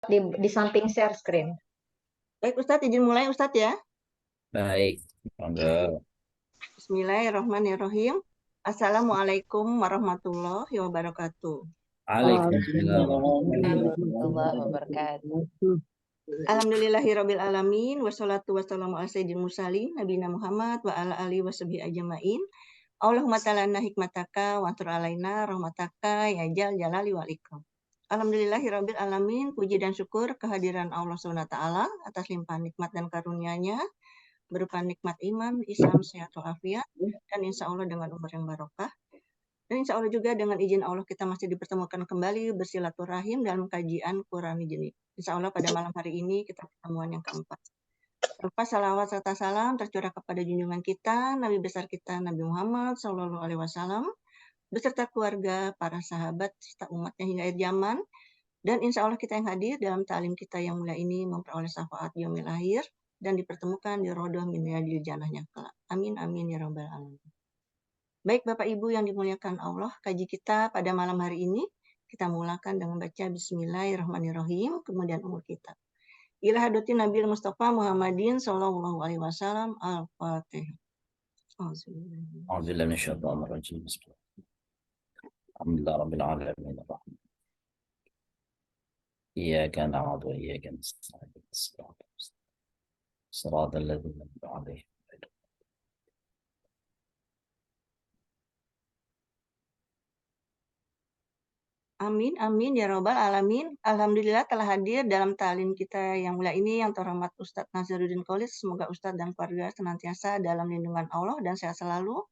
di samping share screen. Baik Ustadz, izin mulai Ustadz ya. Baik, monggo. Bismillahirrahmanirrahim. Assalamualaikum warahmatullahi wabarakatuh. Waalaikumsalam. warahmatullahi wabarakatuh. Alhamdulillahirabbil alamin wassalatu wassalamu ala sayyidil mursalin nabiyina Muhammad wa ala alihi washabihi ajmain. Allahumma talana hikmataka wa antur alaina rahmataka ya jal jalali wal ikram. Alhamdulillahirabbil alamin, puji dan syukur kehadiran Allah Subhanahu wa taala atas limpahan nikmat dan karunia-Nya berupa nikmat iman, Islam, sehat walafiat, dan insya Allah dengan umur yang barokah. Dan insya Allah juga dengan izin Allah kita masih dipertemukan kembali bersilaturahim dalam kajian Quran Jenis. Insya Allah pada malam hari ini kita pertemuan yang keempat. Berupa salawat serta salam tercurah kepada junjungan kita, Nabi besar kita Nabi Muhammad SAW, beserta keluarga, para sahabat, serta umatnya hingga akhir zaman. Dan insya Allah kita yang hadir dalam ta'lim kita yang mulia ini memperoleh syafaat yaumil akhir dan dipertemukan di rodoh min riyadil jannahnya kelak. Amin amin ya rabbal alamin. Baik Bapak Ibu yang dimuliakan Allah, kaji kita pada malam hari ini kita mulakan dengan baca Bismillahirrahmanirrahim, kemudian umur kita. Ila hadrati Nabi Mustafa Muhammadin sallallahu alaihi wasallam. Al-Fatihah. A'udzubillahi minasyaitonir rajim. Alhamdulillah rabbil alamin arrahman. Iyyaka na'budu wa iyyaka nasta'in. Shiratal ladzina an'amta 'alaihim. Amin, amin ya robbal alamin. Alhamdulillah telah hadir dalam ta'lim kita yang mulia ini yang terhormat Ustadz Nazaruddin Kholis. Semoga Ustadz dan keluarga senantiasa dalam lindungan Allah dan sehat selalu.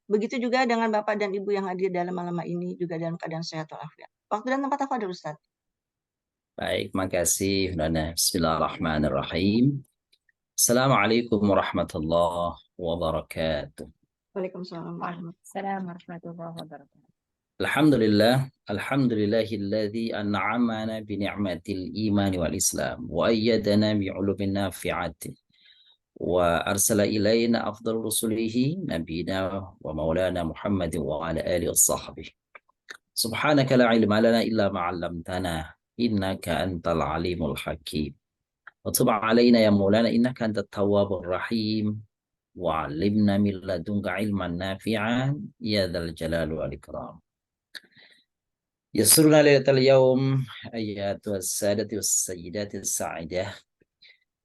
Begitu juga dengan Bapak dan Ibu yang hadir dalam malam ini juga dalam keadaan sehat walafiat. Waktu dan tempat apa Ustadz? Baik, makasih. Bismillahirrahmanirrahim. Assalamualaikum warahmatullahi wabarakatuh. Waalaikumsalam. Assalamualaikum warahmatullahi wabarakatuh. Alhamdulillahilladzi an'amana bi ni'matil iman wal islam wa ayyadana bi ulumin nafi'ati wa arsala ilaina afdal rusulihi nabiyina wa maulana Muhammadin wa ala alihi washabbihi. Subhanaka la ilma lana illa ma 'allamtana innaka antal alimul hakim. Wa tub 'alaina ya maulana innaka antat tawwabur rahim. Wa 'allimna min ladunka ilman nafi'an ya dzal jalali wal ikram. Yasurna lailatal yaum ayatu as-sadati was-sayyidati as-sa'idah.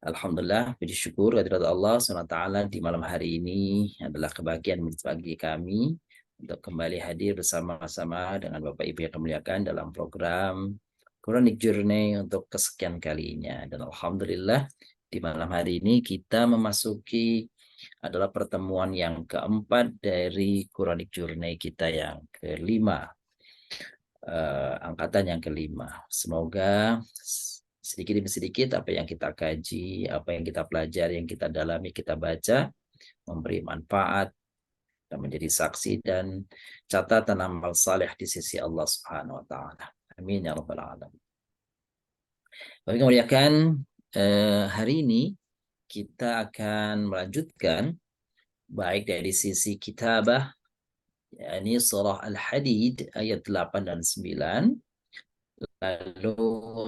Alhamdulillah, puji syukur kehadirat Allah SWT di malam hari ini adalah kebahagiaan bagi kami untuk kembali hadir bersama-sama dengan Bapak Ibu yang kemuliakan dalam program Quranic Journey untuk kesekian kalinya. Dan Alhamdulillah di malam hari ini kita memasuki adalah pertemuan yang keempat dari Quranic Journey kita yang kelima. Angkatan yang kelima. Semoga sedikit demi sedikit apa yang kita kaji, apa yang kita pelajari, yang kita dalami, kita baca, memberi manfaat dan menjadi saksi dan catatan amal saleh di sisi Allah Subhanahu wa taala. Amin ya rabbal alamin. Baik, kemuliakan, hari ini kita akan melanjutkan baik dari sisi kitabah, yakni surah Al-Hadid ayat 8 dan 9. Lalu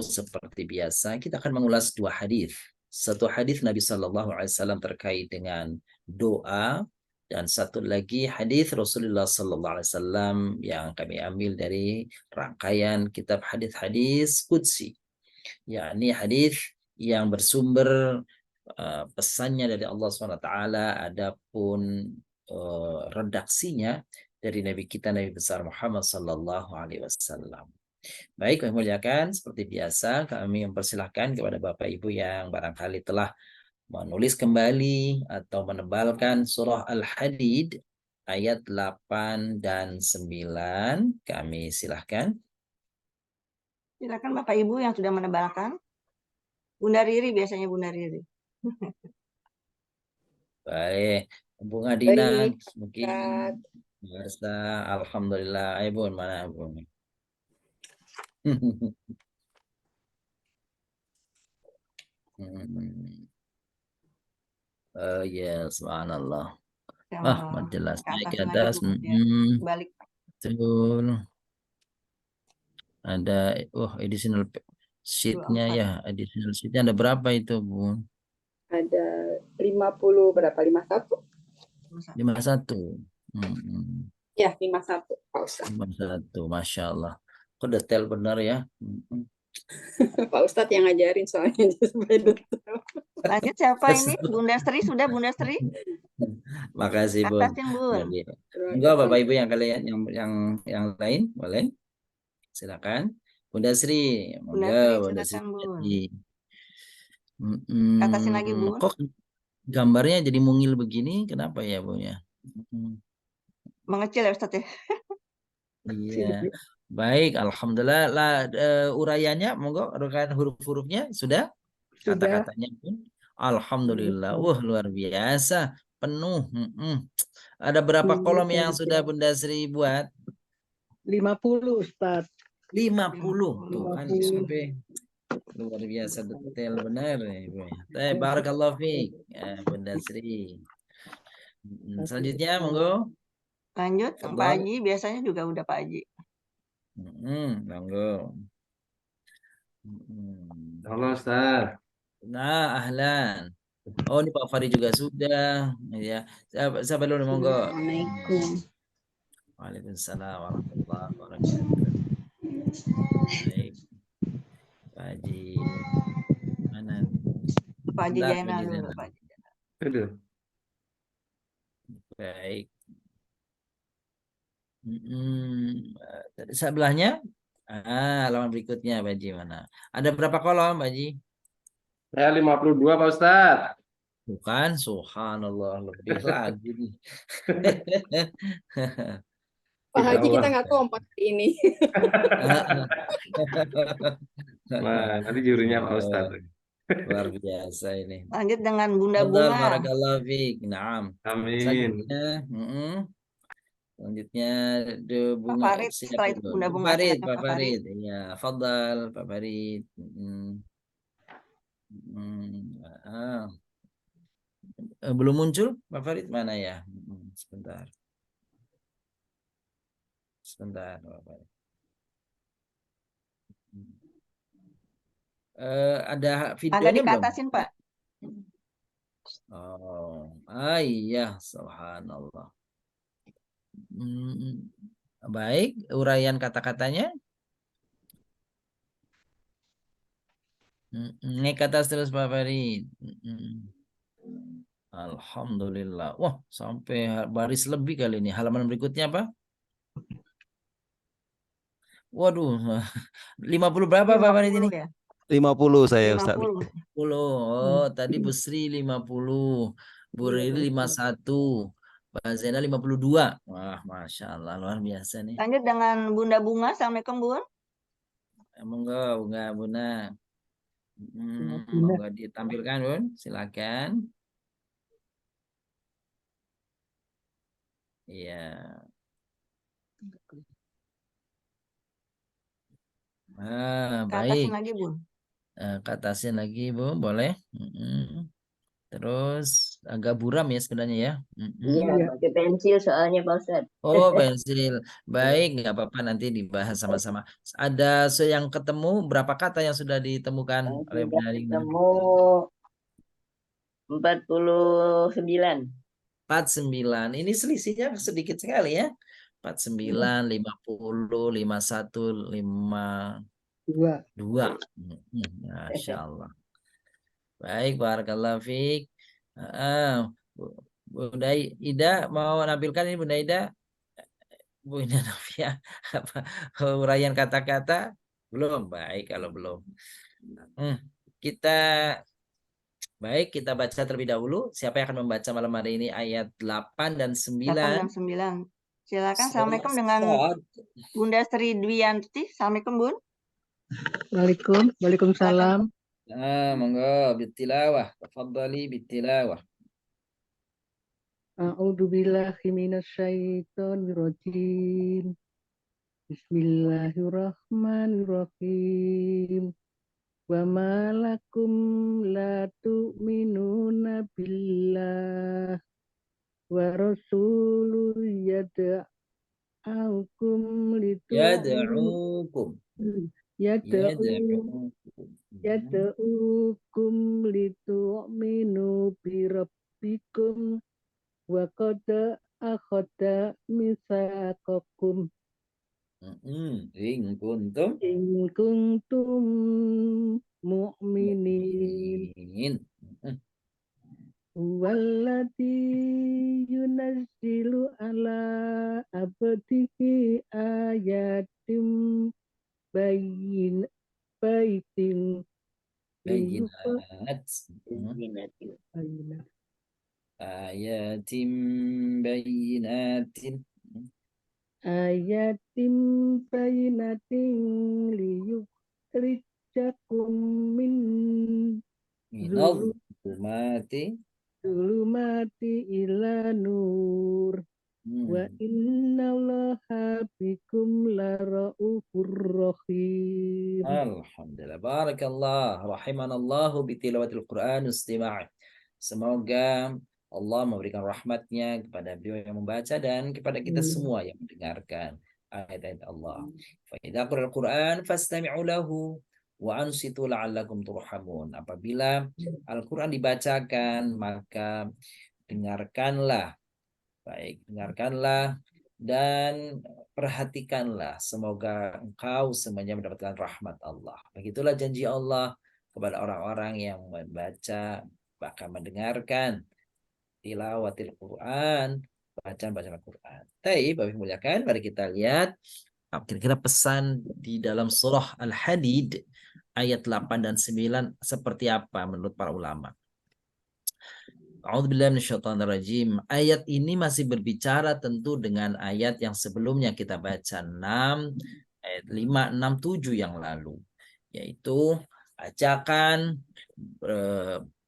seperti biasa kita akan mengulas dua hadis. Satu hadis Nabi Shallallahu Alaihi Wasallam terkait dengan doa, dan satu lagi hadis Rasulullah Shallallahu Alaihi Wasallam yang kami ambil dari rangkaian kitab hadis-hadis Qudsi, yakni hadis yang bersumber pesannya dari Allah SWT, adapun redaksinya dari Nabi kita Nabi besar Muhammad Sallallahu Alaihi Wasallam. Baik, kami muliakan, seperti biasa kami mempersilahkan kepada Bapak Ibu yang barangkali telah menulis kembali atau menebalkan surah Al-Hadid ayat 8 dan 9. Kami silahkan. Silakan Bapak Ibu yang sudah menebalkan. Bunda Riri biasanya Bunda Riri. Baik, Bung Adina Baik, mungkin biasa. Alhamdulillah. Ayo Bun, mana Bun? Oh ya, subhanallah. Jelas naik ke atas. Balik. Betul. Ada, additional Sheet-nya ya, additional sheet-nya ada berapa itu, Bu? Ada 50 berapa? 51? 51. Hmm, Ya, 51 Pak Ustadz. 51, Masya Allah. Kok detail benar ya. Pak Ustadz yang ngajarin soalnya dia sebagai detail. Lanjut siapa ini? Bunda Sri, sudah Bunda Sri? Makasih, Bun. Katasin Bun. Jadi, Terima enggak kasih. Bapak Ibu yang kalian yang lain boleh. Silakan. Bunda Sri, Bunda monggo Sri, Bunda Sri. silakan Bun. Jadi, Katasin lagi Bun. kok gambarnya jadi mungil begini? Kenapa ya, Bu ya? Mengecil ya Ustadz ya. Iya. Baik, alhamdulillah. Lah uraiannya monggo rekan huruf-hurufnya sudah? Sudah. Kata-katanya pun alhamdulillah. Wah, luar biasa. Penuh. Ada berapa kolom yang sudah Bunda Sri buat? 50 Ustaz. 50. Tuh kan 50. sampai luar biasa detail benar ya, Ibu ya. Barakallahu fiik, Bunda Sri. Selanjutnya monggo. Lanjut Pak Fadhal. Haji, biasanya juga udah Pak Haji. Monggo. Halo Ustaz. Nah, ahlan. Oh, ini Pak Fari juga sudah. Ya. Siapa dulu monggo. Assalamualaikum. Waalaikumsalam warahmatullahi wabarakatuh. Baik. Pak Haji. Mana? Pak Haji Bentar, Jainal Pak Haji dulu Zainal. Pak Haji. Aduh. Baik. Sebelahnya? Halaman berikutnya, Pak Haji mana? Ada berapa kolom, Pak Haji? Saya 52 Pak Ustaz. Bukan, subhanallah, lebih lagi nih. Pak Haji kita Allah. nggak kompak hari ini. Wah, nanti jurinya Pak Ustaz. Luar biasa ini. Lanjut dengan Bunda Fadhal, Bunga. barakallahu fiik. Naam. Amin. Selanjutnya, selanjutnya the bunga Farid, setelah itu Bunda Bunga, Farid, silakan Pak Pak Farid. Farid. Iya, Fadhal, Pak Farid. Belum muncul Pak Farid mana ya? Sebentar. Sebentar, Pak Farid. Ada Agak videonya belum? dikatasin Pak. Oh, iya, subhanallah. Baik, uraian kata-katanya. Naik ke atas terus Pak Farid. Alhamdulillah. Wah, sampai baris lebih kali ini. Halaman berikutnya apa? Waduh, 50 berapa Pak Farid ini? 50 ya. 50 saya Ustaz. 50. 50. Oh, tadi Bu Sri 50. Bu Riri 51. Mbak Zena 52. Wah, Masya Allah, luar biasa nih. Lanjut dengan Bunda Bunga. Assalamualaikum Bun. Monggo, Bunga, Buna. Monggo ditampilkan, Bun. Silakan. Iya. Katasin Baik. lagi Bun. Katasin lagi, Bu, boleh. Terus agak buram ya sebenarnya ya. Iya, pakai pensil soalnya Pak Ustadz. Oh, pensil. Baik, nggak apa-apa nanti dibahas sama-sama. Ada yang ketemu, berapa kata yang sudah ditemukan oleh Bu Sudah Narina? ketemu 49. 49. Ini selisihnya sedikit sekali ya. 49, 50, 51, 52. Masya Allah. Baik, barakallahu fiik. Bunda Ida mau nampilkan ini Bunda Ida? Bu Ida Novia, apa uraian kata-kata? Belum, baik kalau belum. Kita baca terlebih dahulu. Siapa yang akan membaca malam hari ini ayat 8 dan 9? 8 dan 9. Silakan. Assalamualaikum dengan Bunda Sri Dwiyanti. Assalamualaikum Bun. Waalaikumsalam. Monggo bitilawah. Tafadhali bitilawah. A'udzubillahi minasyaitonirrajim. Bismillahirrahmanirrahim. Wa ma lakum la tu'minuna billah wa rasulu yad'ukum Yad'ukum. Yad'u Yad'ukum. yad'ukum litu'minu bi rabbikum wa qad akhadha mitsaqakum In kuntum in kuntum mu'minin. mu'minin. Walladzi yunazzilu ala abdihi ayatim baitin liyufa Bayinat. Zinatil. Ayatim bayinatin. ayatim bainatin liyukhrijakum min Minal zulumati. zulumati ila nur wa innallaha bikum laraufur rahim. Alhamdulillah. Barakallah. Rahimanallahu bitilawatil Quran istima'. Semoga Allah memberikan rahmatnya kepada beliau yang membaca dan kepada kita semua yang mendengarkan ayat-ayat Allah. Fa idza qira'al Quran fastami'u lahu wa ansitu la'allakum turhamun. Apabila Al-Quran dibacakan, maka dengarkanlah. Baik, dengarkanlah dan perhatikanlah. Semoga engkau semuanya mendapatkan rahmat Allah. Begitulah janji Allah kepada orang-orang yang membaca, bahkan mendengarkan tilawatil Quran, bacaan-bacaan Al-Quran. Baik, Bapak muliakan, mari kita lihat kira-kira pesan di dalam surah Al-Hadid ayat 8 dan 9 seperti apa menurut para ulama. A'udzubillahi. Ayat ini masih berbicara tentu dengan ayat yang sebelumnya kita baca 6 ayat 5, 6, 7 yang lalu, yaitu ajakan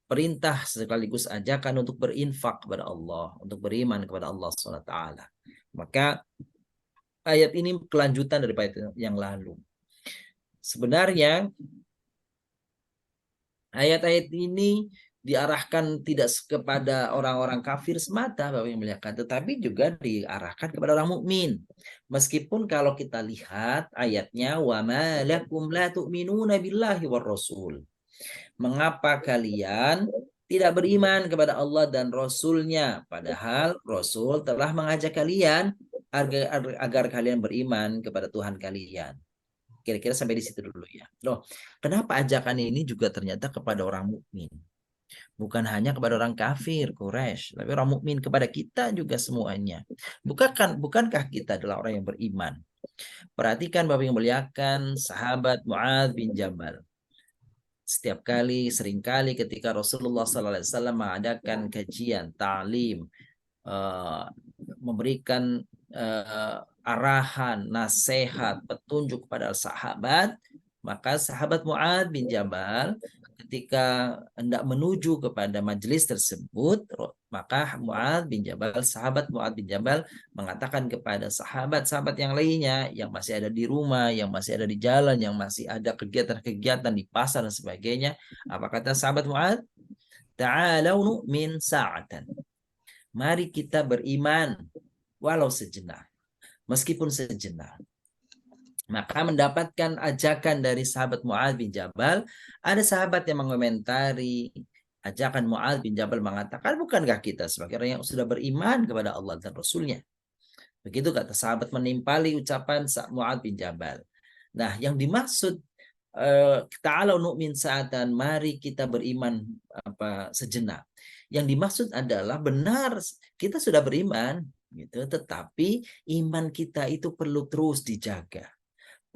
perintah sekaligus ajakan untuk berinfak kepada Allah, untuk beriman kepada Allah SWT. Maka ayat ini kelanjutan daripada yang lalu. Sebenarnya ayat-ayat ini diarahkan tidak kepada orang-orang kafir semata, Bapak yang muliakan, tetapi juga diarahkan kepada orang mukmin. Meskipun kalau kita lihat ayatnya, wa ma lakum la tu'minuna billahi war rasul. Mengapa kalian tidak beriman kepada Allah dan Rasul-Nya, padahal Rasul telah mengajak kalian agar kalian beriman kepada Tuhan kalian. Kira-kira sampai di situ dulu ya. Loh, kenapa ajakan ini juga ternyata kepada orang mukmin? Bukan hanya kepada orang kafir Quraisy, tapi orang mukmin, kepada kita juga semuanya. Bukankah kita adalah orang yang beriman? Perhatikan Bapak yang muliakan, sahabat Mu'adz bin Jabal. Setiap kali, seringkali ketika Rasulullah SAW mengadakan kajian, ta'lim, memberikan arahan, nasihat, petunjuk kepada sahabat, maka sahabat Mu'adz bin Jabal ketika hendak menuju kepada majelis tersebut, maka sahabat Mu'adz bin Jabal mengatakan kepada sahabat-sahabat yang lainnya yang masih ada di rumah, yang masih ada di jalan, yang masih ada kegiatan-kegiatan di pasar dan sebagainya, apa kata sahabat Mu'adz? Ta'alau nu'min sa'atan. Mari kita beriman walau sejenak, meskipun sejenak. Maka mendapatkan ajakan dari sahabat Mu'adz bin Jabal, ada sahabat yang mengomentari ajakan Mu'adz bin Jabal, mengatakan, bukankah kita sebagai orang yang sudah beriman kepada Allah dan Rasulnya? Begitu kata sahabat menimpali ucapan Mu'adz bin Jabal. Nah, yang dimaksud ta'alau nu'min sa'atan, mari kita beriman sejenak. Yang dimaksud adalah benar kita sudah beriman, gitu, tetapi iman kita itu perlu terus dijaga.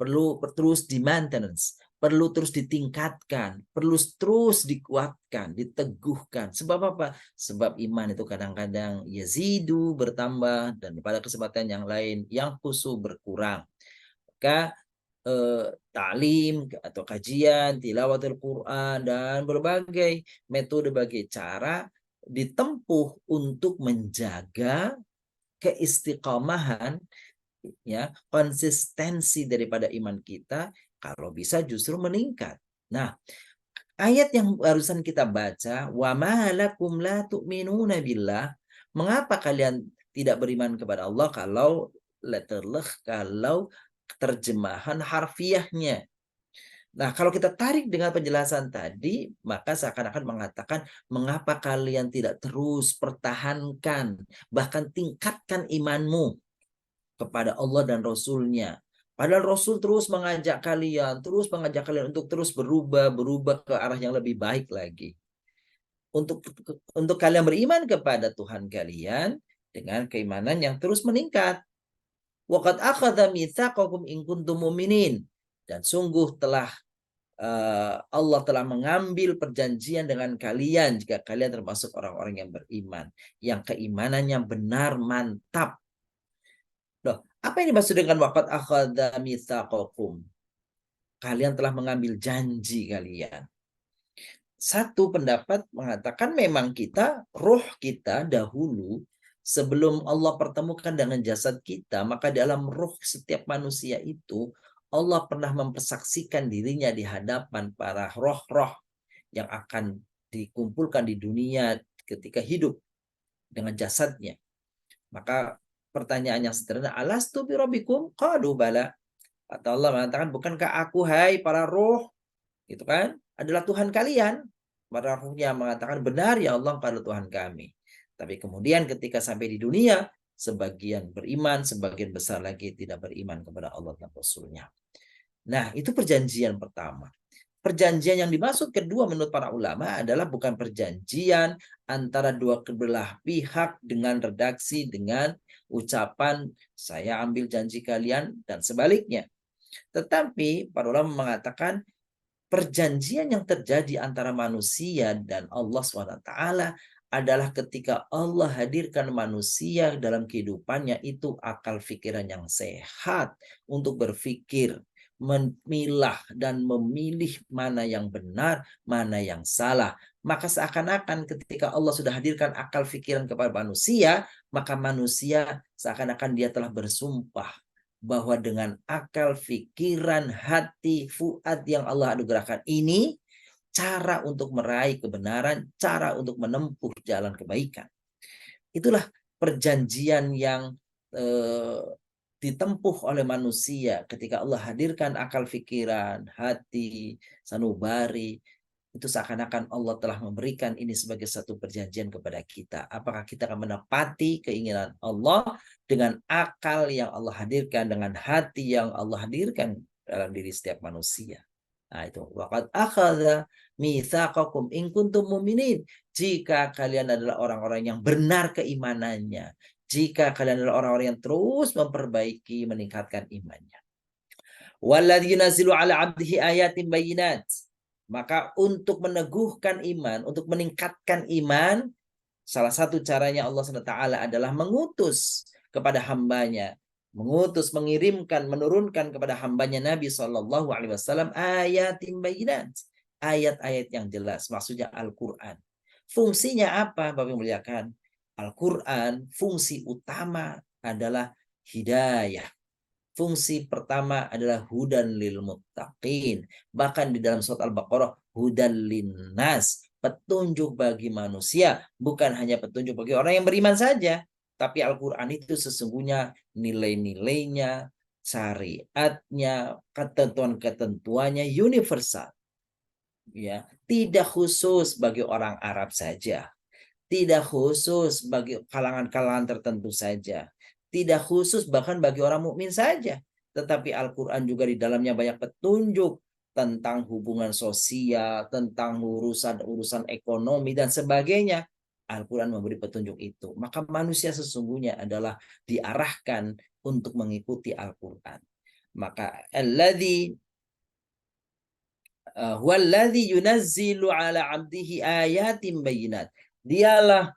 Perlu terus di maintenance, perlu terus ditingkatkan, perlu terus dikuatkan, diteguhkan. Sebab apa? Sebab iman itu kadang-kadang yazidu, bertambah, dan pada kesempatan yang lain yang khusus berkurang. Maka ta'lim atau kajian, tilawatul Quran, dan berbagai metode, berbagai cara ditempuh untuk menjaga keistiqomahan, ya, konsistensi daripada iman kita, kalau bisa justru meningkat. Nah, ayat yang barusan kita baca, wa ma lakum la tu'minuna billah, mengapa kalian tidak beriman kepada Allah, kalau terjemahan harfiahnya Nah, kalau kita tarik dengan penjelasan tadi, maka seakan-akan mengatakan, mengapa kalian tidak terus pertahankan, bahkan tingkatkan imanmu kepada Allah dan Rasul-Nya. Padahal Rasul terus mengajak kalian untuk terus berubah ke arah yang lebih baik lagi. Untuk kalian beriman kepada Tuhan kalian dengan keimanan yang terus meningkat. Waqad akhadha mitsaqakum in kuntum mu'minin. Dan sungguh Allah telah mengambil perjanjian dengan kalian jika kalian termasuk orang-orang yang beriman, yang keimanannya benar mantap. Loh, apa yang dimaksud dengan waqad akhadha mitsaqakum? Kalian telah mengambil janji kalian. Satu pendapat mengatakan memang roh kita dahulu sebelum Allah pertemukan dengan jasad kita, maka dalam roh setiap manusia itu Allah pernah mempersaksikan dirinya di hadapan para roh-roh yang akan dikumpulkan di dunia ketika hidup dengan jasadnya. Maka pertanyaan yang sederhana, alastu bi rabbikum? Qalu bala. Atau Allah mengatakan, bukankah aku, hai para roh, gitu kan, adalah Tuhan kalian? Para rohnya mengatakan, benar ya Allah, pada Tuhan kami. Tapi kemudian ketika sampai di dunia, sebagian beriman, sebagian besar lagi tidak beriman kepada Allah dan Rasul-Nya. Nah, itu perjanjian pertama. Perjanjian yang dimaksud kedua menurut para ulama adalah bukan perjanjian antara dua belah pihak dengan redaksi, dengan ucapan saya ambil janji kalian dan sebaliknya. Tetapi para ulama mengatakan perjanjian yang terjadi antara manusia dan Allah SWT adalah ketika Allah hadirkan manusia dalam kehidupannya itu akal pikiran yang sehat untuk berpikir, memilah dan memilih mana yang benar, mana yang salah. Maka seakan-akan ketika Allah sudah hadirkan akal pikiran kepada manusia, maka manusia seakan-akan dia telah bersumpah bahwa dengan akal, pikiran, hati, fuad yang Allah anugerahkan ini, cara untuk meraih kebenaran, cara untuk menempuh jalan kebaikan. Itulah perjanjian yang ditempuh oleh manusia ketika Allah hadirkan akal, pikiran, hati, sanubari. Itu seakan-akan Allah telah memberikan ini sebagai satu perjanjian kepada kita. Apakah kita akan menepati keinginan Allah dengan akal yang Allah hadirkan, dengan hati yang Allah hadirkan dalam diri setiap manusia. Nah itu. Waqad akhadha mitsaqakum in kuntum mu'minin. Jika kalian adalah orang-orang yang benar keimanannya. Jika kalian adalah orang-orang yang terus memperbaiki, meningkatkan imannya. Walladzi yunazzilu ala 'abdihi ayatin bayyinat. Maka untuk meneguhkan iman, untuk meningkatkan iman, salah satu caranya Allah SWT adalah mengutus kepada hambanya, mengirimkan, menurunkan kepada hambanya Nabi SAW ayatin bayyinat, ayat-ayat yang jelas, maksudnya Al-Quran. Fungsinya apa, Bapak muliakan? Al-Quran, fungsi utama adalah hidayah. Fungsi pertama adalah hudan lil muttaqin. Bahkan di dalam surat Al-Baqarah, hudan linnas, petunjuk bagi manusia, bukan hanya petunjuk bagi orang yang beriman saja, tapi Al-Quran itu sesungguhnya nilai-nilainya, syariatnya, ketentuan-ketentuannya universal. Ya, tidak khusus bagi orang Arab saja. Tidak khusus bagi kalangan-kalangan tertentu saja. Tidak khusus bahkan bagi orang mukmin saja. Tetapi Al-Quran juga di dalamnya banyak petunjuk tentang hubungan sosial, tentang urusan ekonomi, dan sebagainya. Al-Quran memberi petunjuk itu. Maka manusia sesungguhnya adalah diarahkan untuk mengikuti Al-Quran. Maka huwallazi yunazzilu ala 'abdihi ayatin bayyinat. Dialah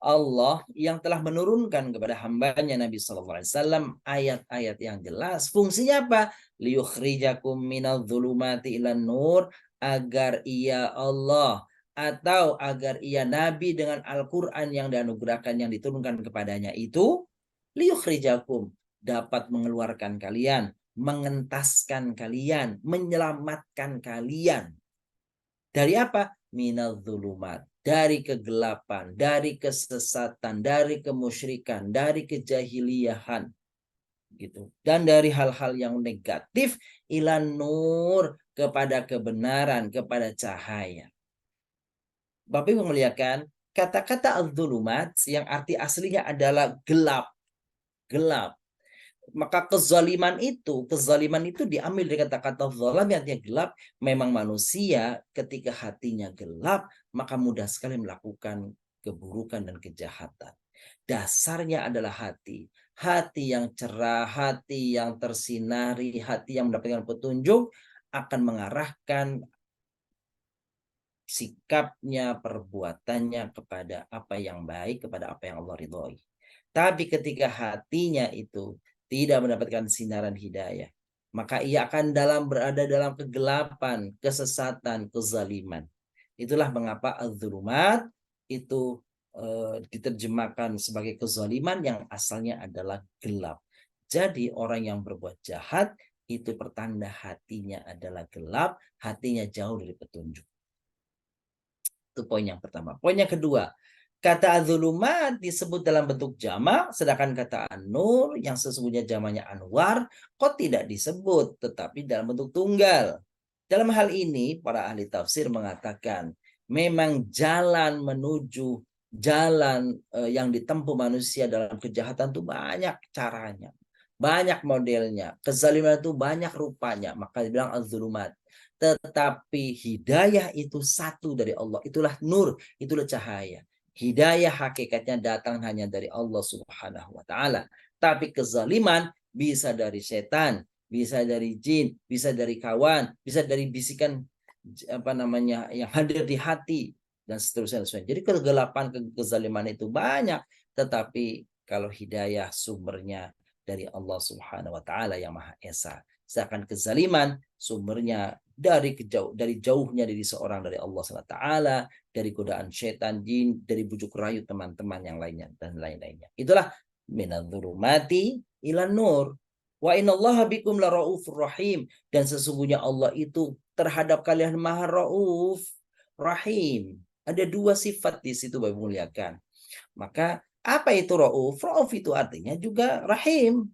Allah yang telah menurunkan kepada hambanya Nabi SAW ayat-ayat yang jelas. Fungsinya apa? Liyukhrijakum minadh-dhulumati ilan nur, agar ia Allah atau agar ia Nabi dengan Al-Quran yang dianugerahkan, yang diturunkan kepadanya itu, liyukhrijakum, dapat mengeluarkan kalian, mengentaskan kalian, menyelamatkan kalian. Dari apa? Minadh-dhulumat, dari kegelapan, dari kesesatan, dari kemusyrikan, dari kejahiliahan, gitu. Dan dari hal-hal yang negatif, ilan nur, kepada kebenaran, kepada cahaya. Bapak Ibu memuliakan, kata-kata az-zulumat yang arti aslinya adalah gelap. Gelap. Maka kezaliman itu diambil dari kata-kata zalam yang artinya gelap. Memang manusia ketika hatinya gelap, maka mudah sekali melakukan keburukan dan kejahatan. Dasarnya adalah hati. Hati yang cerah, hati yang tersinari, hati yang mendapatkan petunjuk akan mengarahkan sikapnya, perbuatannya kepada apa yang baik, kepada apa yang Allah ridhoi. Tapi ketika hatinya itu tidak mendapatkan sinaran hidayah, maka ia akan berada dalam kegelapan, kesesatan, kezaliman. Itulah mengapa az-zulumat itu diterjemahkan sebagai kezaliman yang asalnya adalah gelap. Jadi orang yang berbuat jahat itu pertanda hatinya adalah gelap, hatinya jauh dari petunjuk. Itu poin yang pertama. Poin yang kedua, kata az-zulumat disebut dalam bentuk jamak, sedangkan kata an-nur yang sesungguhnya jamaknya anwar kok tidak disebut, tetapi dalam bentuk tunggal. Dalam hal ini, para ahli tafsir mengatakan, memang jalan menuju jalan yang ditempuh manusia dalam kejahatan itu banyak caranya, banyak modelnya. Kezaliman itu banyak rupanya, maka dibilang az-zulumat. Tetapi hidayah itu satu dari Allah. Itulah nur, itulah cahaya. Hidayah hakikatnya datang hanya dari Allah Subhanahu wa taala. Tapi kezaliman bisa dari setan, bisa dari jin, bisa dari kawan, bisa dari bisikan yang hadir di hati dan seterusnya. Jadi kegelapan, kezaliman itu banyak, tetapi kalau hidayah sumbernya dari Allah Subhanahu wa taala yang Maha Esa. Sedangkan kezaliman sumbernya dari jauhnya dari seorang dari Allah SWT, dari godaan setan, jin, dari bujuk rayu teman-teman yang lainnya dan lain-lainnya. Itulah minadz-dzulumati ilan nur. Wa innallaha bikum laraufur rahim, dan sesungguhnya Allah itu terhadap kalian Maha Rauf Rahim. Ada dua sifat di situ Bapak muliakan. Maka apa itu Rauf? Rauf itu artinya juga Rahim.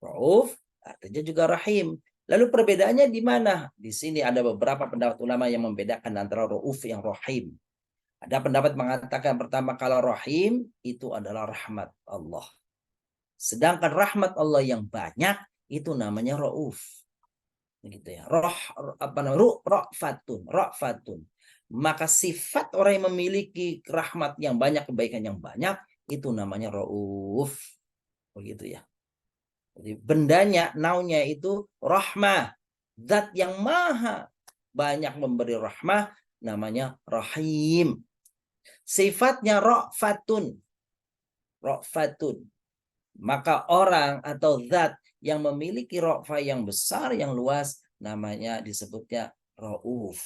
Rauf artinya juga Rahim. Lalu perbedaannya di mana? Di sini ada beberapa pendapat ulama yang membedakan antara Rauf yang Rahim. Ada pendapat mengatakan pertama, kalau Rahim itu adalah rahmat Allah. Sedangkan rahmat Allah yang banyak itu namanya Rauf. Begitu ya. Ra'fatun. Maka sifat orang yang memiliki rahmat yang banyak, kebaikan yang banyak, itu namanya Rauf. Begitu ya. Jadi bendanya, naunya itu rahmah. Zat yang maha banyak memberi rahmah namanya Rahim. Sifatnya ra'fatun. Maka orang atau zat yang memiliki ra'fah yang besar, yang luas, namanya disebutnya Rauf.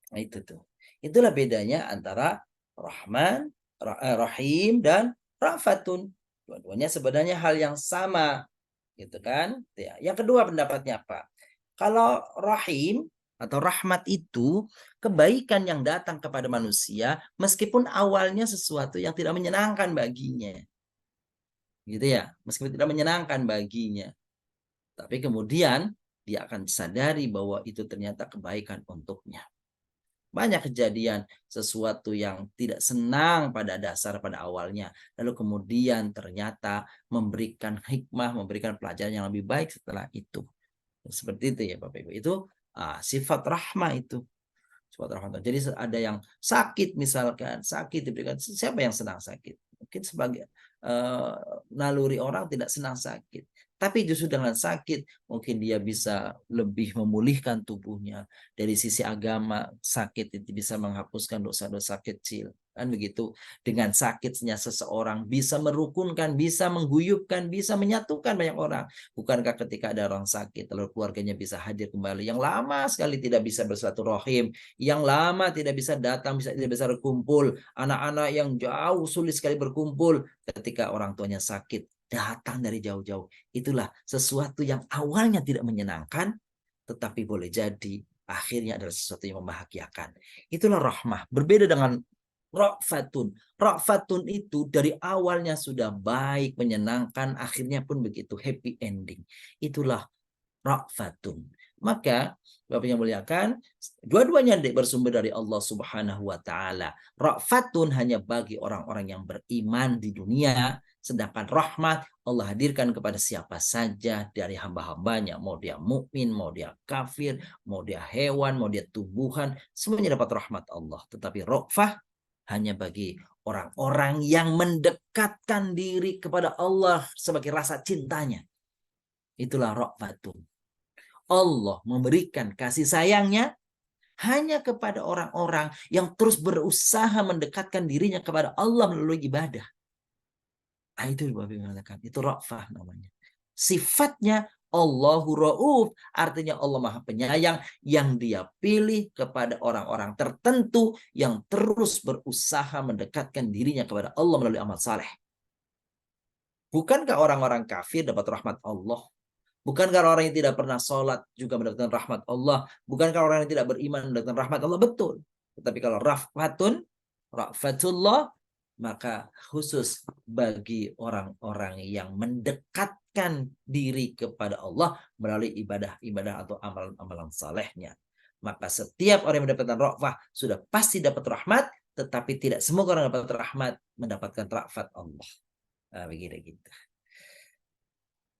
Nah, itu tuh. Itulah bedanya antara Rahman, Rahim, dan Ra'fatun. Dua-duanya sebenarnya hal yang sama, gitu kan? Ya. Yang kedua pendapatnya apa? Kalau Rahim atau rahmat itu kebaikan yang datang kepada manusia meskipun awalnya sesuatu yang tidak menyenangkan baginya. Gitu ya, meskipun tidak menyenangkan baginya. Tapi kemudian dia akan sadari bahwa itu ternyata kebaikan untuknya. Banyak kejadian sesuatu yang tidak senang pada awalnya, lalu kemudian ternyata memberikan hikmah, memberikan pelajaran yang lebih baik setelah itu. Seperti itu ya Bapak Ibu. Itu sifat rahmah itu. Sifat rahmah. Jadi ada yang sakit misalkan, sakit diberikan, siapa yang senang sakit? Mungkin sebagai naluri orang tidak senang sakit. Tapi justru dengan sakit mungkin dia bisa lebih memulihkan tubuhnya. Dari sisi agama, sakit itu bisa menghapuskan dosa-dosa kecil. Kan begitu. Dengan sakitnya seseorang bisa merukunkan, bisa mengguyupkan, bisa menyatukan banyak orang. Bukankah ketika ada orang sakit, lalu keluarganya bisa hadir kembali. Yang lama sekali tidak bisa bersilaturahim, yang lama tidak bisa datang, tidak bisa berkumpul. Anak-anak yang jauh sulit sekali berkumpul ketika orang tuanya sakit. Datang dari jauh-jauh. Itulah sesuatu yang awalnya tidak menyenangkan, tetapi boleh jadi akhirnya adalah sesuatu yang membahagiakan. Itulah rahmah. Berbeda dengan ra'fatun. Ra'fatun itu dari awalnya sudah baik, menyenangkan, akhirnya pun begitu happy ending. Itulah ra'fatun. Maka Bapak yang muliakan, dua-duanya bersumber dari Allah Subhanahu wa taala. Ra'fatun hanya bagi orang-orang yang beriman di dunia, sedangkan rahmat Allah hadirkan kepada siapa saja dari hamba-hambanya, mau dia mukmin, mau dia kafir, mau dia hewan, mau dia tumbuhan, semuanya dapat rahmat Allah. Tetapi ra'fah hanya bagi orang-orang yang mendekatkan diri kepada Allah sebagai rasa cintanya. Itulah ra'fatun. Allah memberikan kasih sayangnya hanya kepada orang-orang yang terus berusaha mendekatkan dirinya kepada Allah melalui ibadah. Nah, itu mengatakan itu ra'fah namanya. Sifatnya Allahu Ra'uf, artinya Allah Maha Penyayang yang Dia pilih kepada orang-orang tertentu yang terus berusaha mendekatkan dirinya kepada Allah melalui amal saleh. Bukankah orang-orang kafir dapat rahmat Allah? Bukankah orang yang tidak pernah sholat juga mendapatkan rahmat Allah? Bukankah orang yang tidak beriman mendapatkan rahmat Allah? Betul. Tetapi kalau ra'fatullah, maka khusus bagi orang-orang yang mendekatkan diri kepada Allah melalui ibadah-ibadah atau amalan-amalan salehnya. Maka setiap orang yang mendapatkan ra'fah sudah pasti dapat rahmat, tetapi tidak semua orang dapat rahmat mendapatkan ra'fat Allah. Nah, begitu.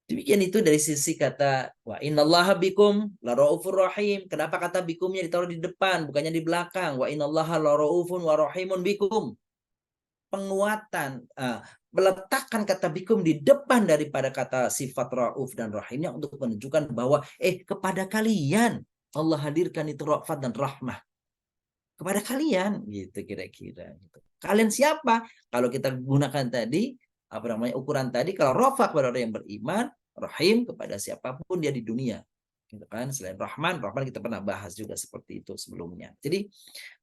Demikian itu dari sisi kata wa innallaha bikum laraufur rahim. Kenapa kata bikumnya ditaruh di depan bukannya di belakang? Wa innallaha laraufun wa rahimun bikum. Penguatan meletakkan kata bikum di depan daripada kata sifat rauf dan rahimnya untuk menunjukkan bahwa kepada kalian Allah hadirkan itu ra'fat dan rahmah. Kepada kalian gitu kira-kira gitu. Kalian siapa? Kalau kita gunakan tadi ukuran tadi, kalau rafa kepada orang yang beriman, rahim kepada siapapun dia di dunia, gitu kan. Selain rahman kita pernah bahas juga seperti itu sebelumnya. Jadi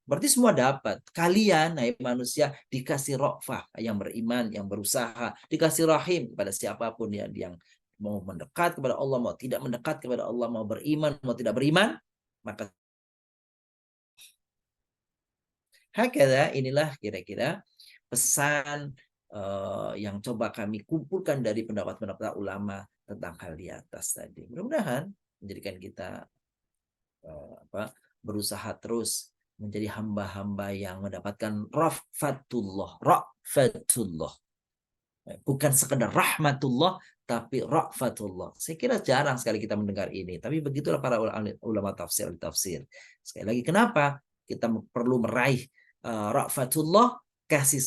berarti semua dapat. Kalian manusia dikasih rafa yang beriman, yang berusaha, dikasih rahim kepada siapapun yang mau mendekat kepada Allah, mau tidak mendekat kepada Allah, mau beriman, mau tidak beriman, maka hakala inilah kira-kira pesan yang coba kami kumpulkan dari pendapat-pendapat ulama tentang hal di atas tadi. Mudah-mudahan menjadikan kita berusaha terus menjadi hamba-hamba yang mendapatkan ra'fatullah. Bukan sekedar rahmatullah, tapi ra'fatullah. Saya kira jarang sekali kita mendengar ini, tapi begitulah para ulama tafsir. Sekali lagi, kenapa kita perlu meraih ra'fatullah, kasih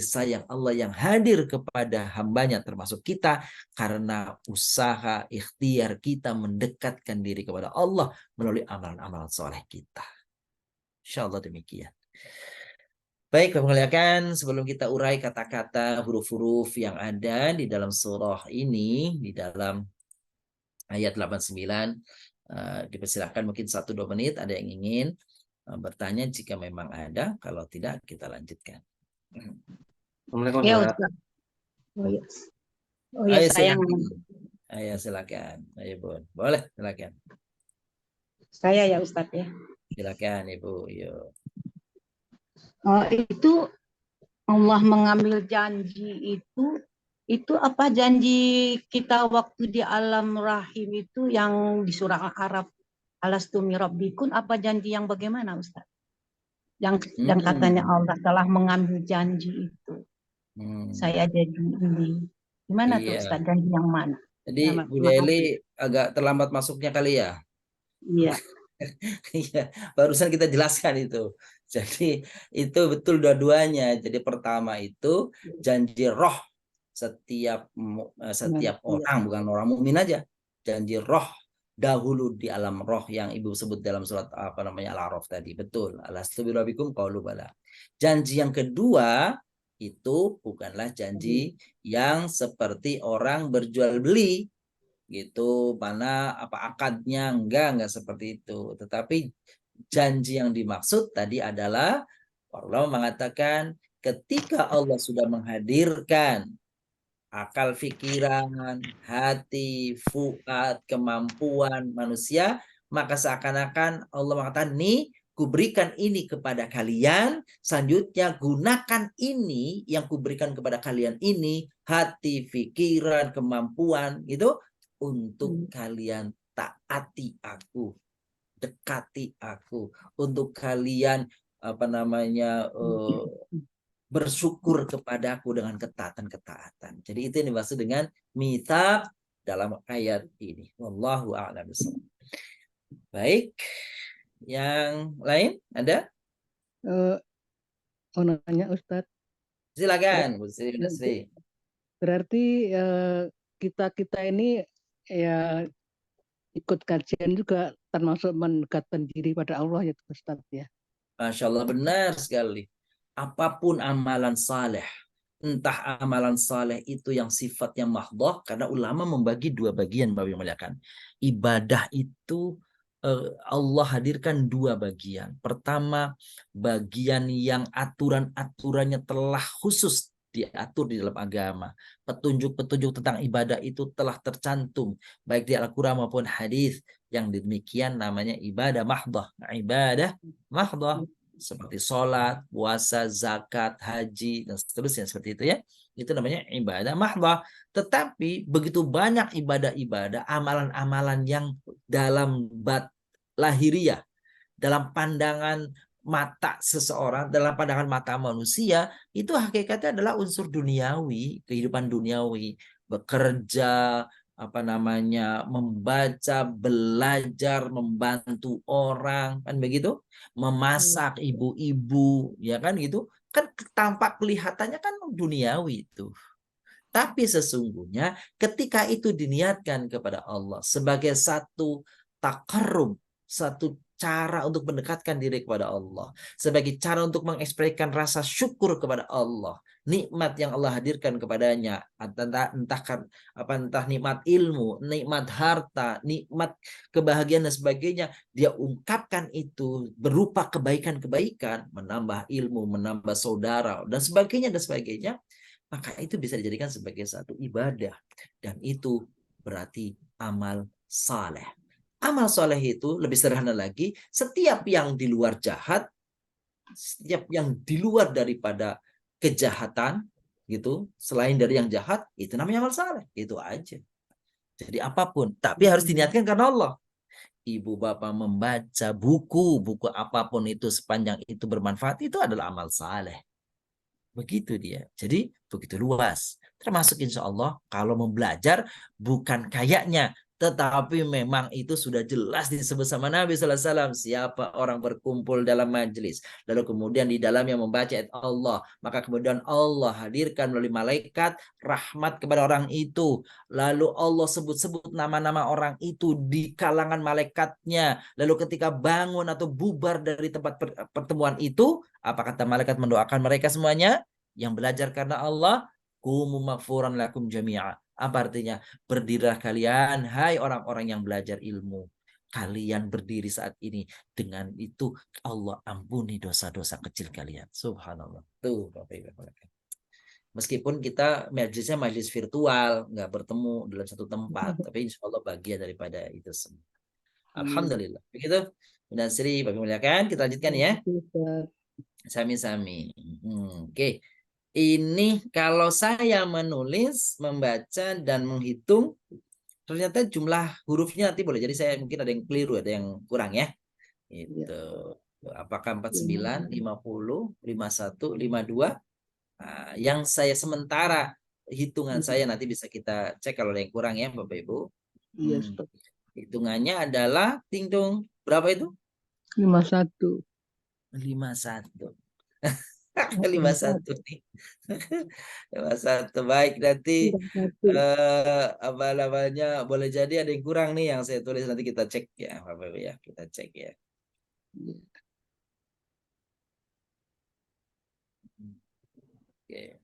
sayang Allah yang hadir kepada hambanya termasuk kita karena usaha ikhtiar kita mendekatkan diri kepada Allah melalui amalan-amalan soleh kita. Insyaallah demikian. Baik, pemuliakan, sebelum kita urai kata-kata huruf-huruf yang ada di dalam surah ini, di dalam ayat 89, dipersilakan mungkin 1-2 menit ada yang ingin bertanya jika memang ada, kalau tidak kita lanjutkan. Assalamualaikum Ya, Ustaz. Ustaz. Oh ya, Ayo saya silakan. Ayo Bun. Boleh silakan. saya ya Ustaz ya. Silakan Ibu. Yuk. Itu Allah mengambil janji itu apa janji kita waktu di alam rahim itu yang di surah Al-A'raf, alastu mi rabbikum, apa janji yang bagaimana Ustaz? Yang katanya Allah telah mengambil janji itu. Saya jadi ini. Gimana tuh Ustaz, janji yang mana? Jadi Bu Leli agak terlambat masuknya kali ya? Iya. Iya, barusan kita jelaskan itu. Jadi itu betul dua-duanya. Jadi pertama itu janji roh setiap orang, bukan orang mukmin aja. Janji roh dahulu di alam roh yang Ibu sebut dalam surat Al-A'raf tadi. Betul. Alastu birabbikum qalu bala. Janji yang kedua itu bukanlah janji yang seperti orang berjual beli gitu, mana akadnya, enggak seperti itu. Tetapi janji yang dimaksud tadi adalah Allah mengatakan ketika Allah sudah menghadirkan akal pikiran, hati, fuad, kemampuan manusia, maka seakan-akan Allah mengatakan, nih, kuberikan ini kepada kalian, selanjutnya gunakan ini yang kuberikan kepada kalian ini, hati, pikiran, kemampuan, gitu, untuk kalian taati aku, dekati aku, untuk kalian bersyukur kepadaku dengan ketaatan-ketaatan. Jadi itu yang dimaksud dengan mitsaq dalam ayat ini. Wallahu a'lam bishawab. Baik, yang lain ada? Mau nanya Ustadz, Silakan, Bu Sri Nasri. berarti kita ini ya ikut kajian juga termasuk mendekatkan diri pada Allah ya Ustadz ya. Masya Allah, benar sekali. Apapun amalan saleh, entah amalan saleh itu yang sifatnya mahdhah, karena ulama membagi dua bagian, Bapak yang muliakan. Ibadah itu Allah hadirkan dua bagian. Pertama, bagian yang aturan-aturannya telah khusus diatur di dalam agama. Petunjuk-petunjuk tentang ibadah itu telah tercantum baik di Al-Quran maupun hadis. Yang demikian namanya ibadah mahdhah. Ibadah mahdhah seperti sholat, puasa, zakat, haji, dan seterusnya seperti itu ya. Itu namanya ibadah mahdhah. Tetapi begitu banyak ibadah-ibadah, amalan-amalan yang dalam lahiriah, dalam pandangan mata seseorang, dalam pandangan mata manusia, itu hakikatnya adalah unsur duniawi, kehidupan duniawi, bekerja, membaca, belajar, membantu orang, kan begitu, memasak, ibu-ibu, ya kan gitu, kan tampak kelihatannya kan duniawi itu. Tapi sesungguhnya ketika itu diniatkan kepada Allah sebagai satu takarrub, satu cara untuk mendekatkan diri kepada Allah, sebagai cara untuk mengekspresikan rasa syukur kepada Allah, nikmat yang Allah hadirkan kepadanya, entah nikmat ilmu, nikmat harta, nikmat kebahagiaan dan sebagainya, dia ungkapkan itu berupa kebaikan-kebaikan, menambah ilmu, menambah saudara dan sebagainya, maka itu bisa dijadikan sebagai satu ibadah. Dan itu berarti amal saleh. Amal saleh itu lebih sederhana lagi, setiap yang di luar jahat, setiap yang di luar daripada kejahatan, gitu, selain dari yang jahat, itu namanya amal saleh. Itu aja. Jadi apapun, tapi harus diniatkan karena Allah. Ibu bapak membaca buku apapun itu sepanjang itu bermanfaat, itu adalah amal saleh. Begitu dia. Jadi begitu luas. Termasuk insya Allah kalau mau belajar bukan kayaknya, tetapi memang itu sudah jelas disebut sama Nabi SAW. Siapa orang berkumpul dalam majelis, lalu kemudian di dalamnya membaca ayat Allah, maka kemudian Allah hadirkan melalui malaikat rahmat kepada orang itu. Lalu Allah sebut-sebut nama-nama orang itu di kalangan malaikatnya. Lalu ketika bangun atau bubar dari tempat pertemuan itu, apa kata malaikat mendoakan mereka semuanya? Yang belajar karena Allah, kumu maghfuran lakum jami'a. Apa artinya? Berdirilah kalian, hai orang-orang yang belajar ilmu. Kalian berdiri saat ini. Dengan itu Allah ampuni dosa-dosa kecil kalian. Subhanallah. Tuh Bapak Ibu. Meskipun kita majelisnya majelis virtual, nggak bertemu dalam satu tempat, tapi insya Allah bagian daripada itu semua. Alhamdulillah. Begitu. Dan Sri, Bapak muliakan, kita lanjutkan ya. Sami-sami. Oke. Ini kalau saya menulis, membaca, dan menghitung, ternyata jumlah hurufnya nanti boleh. Jadi saya mungkin ada yang keliru, ada yang kurang ya. Itu. Apakah 49, 50, 51, 52? Nah, yang saya sementara hitungan saya nanti bisa kita cek kalau ada yang kurang ya Bapak Ibu. Hitungannya adalah tingtung berapa itu? 51. 51. 51 nih. 51. Baik, nanti boleh jadi ada yang kurang nih yang saya tulis, nanti kita cek ya Bapak Ibu ya, kita cek ya. Oke.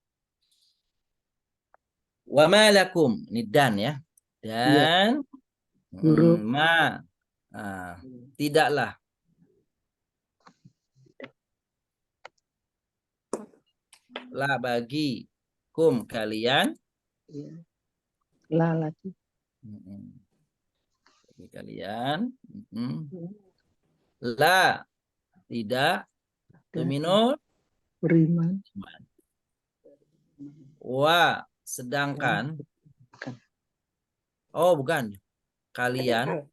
Wa ma lakum, ini dan ya. Dan tidaklah la bagi kalian lagi bagi kalian la tidak tuminun beriman wa sedangkan Oh, bukan. Kalian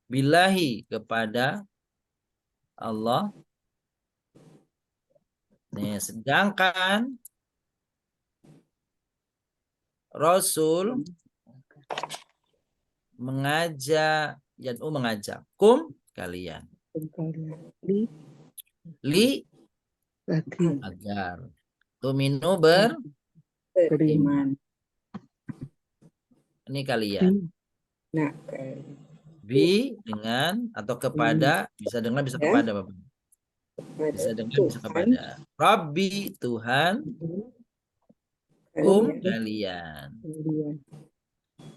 billahi kepada Allah. Nih, sedangkan Rasul mengajak kalian li agar tuminu beriman. Ini kalian bi dengan atau kepada, bisa dengan bisa kepada Bapak. Bisa dengan bisa kepada. Rabbi Tuhan kalian.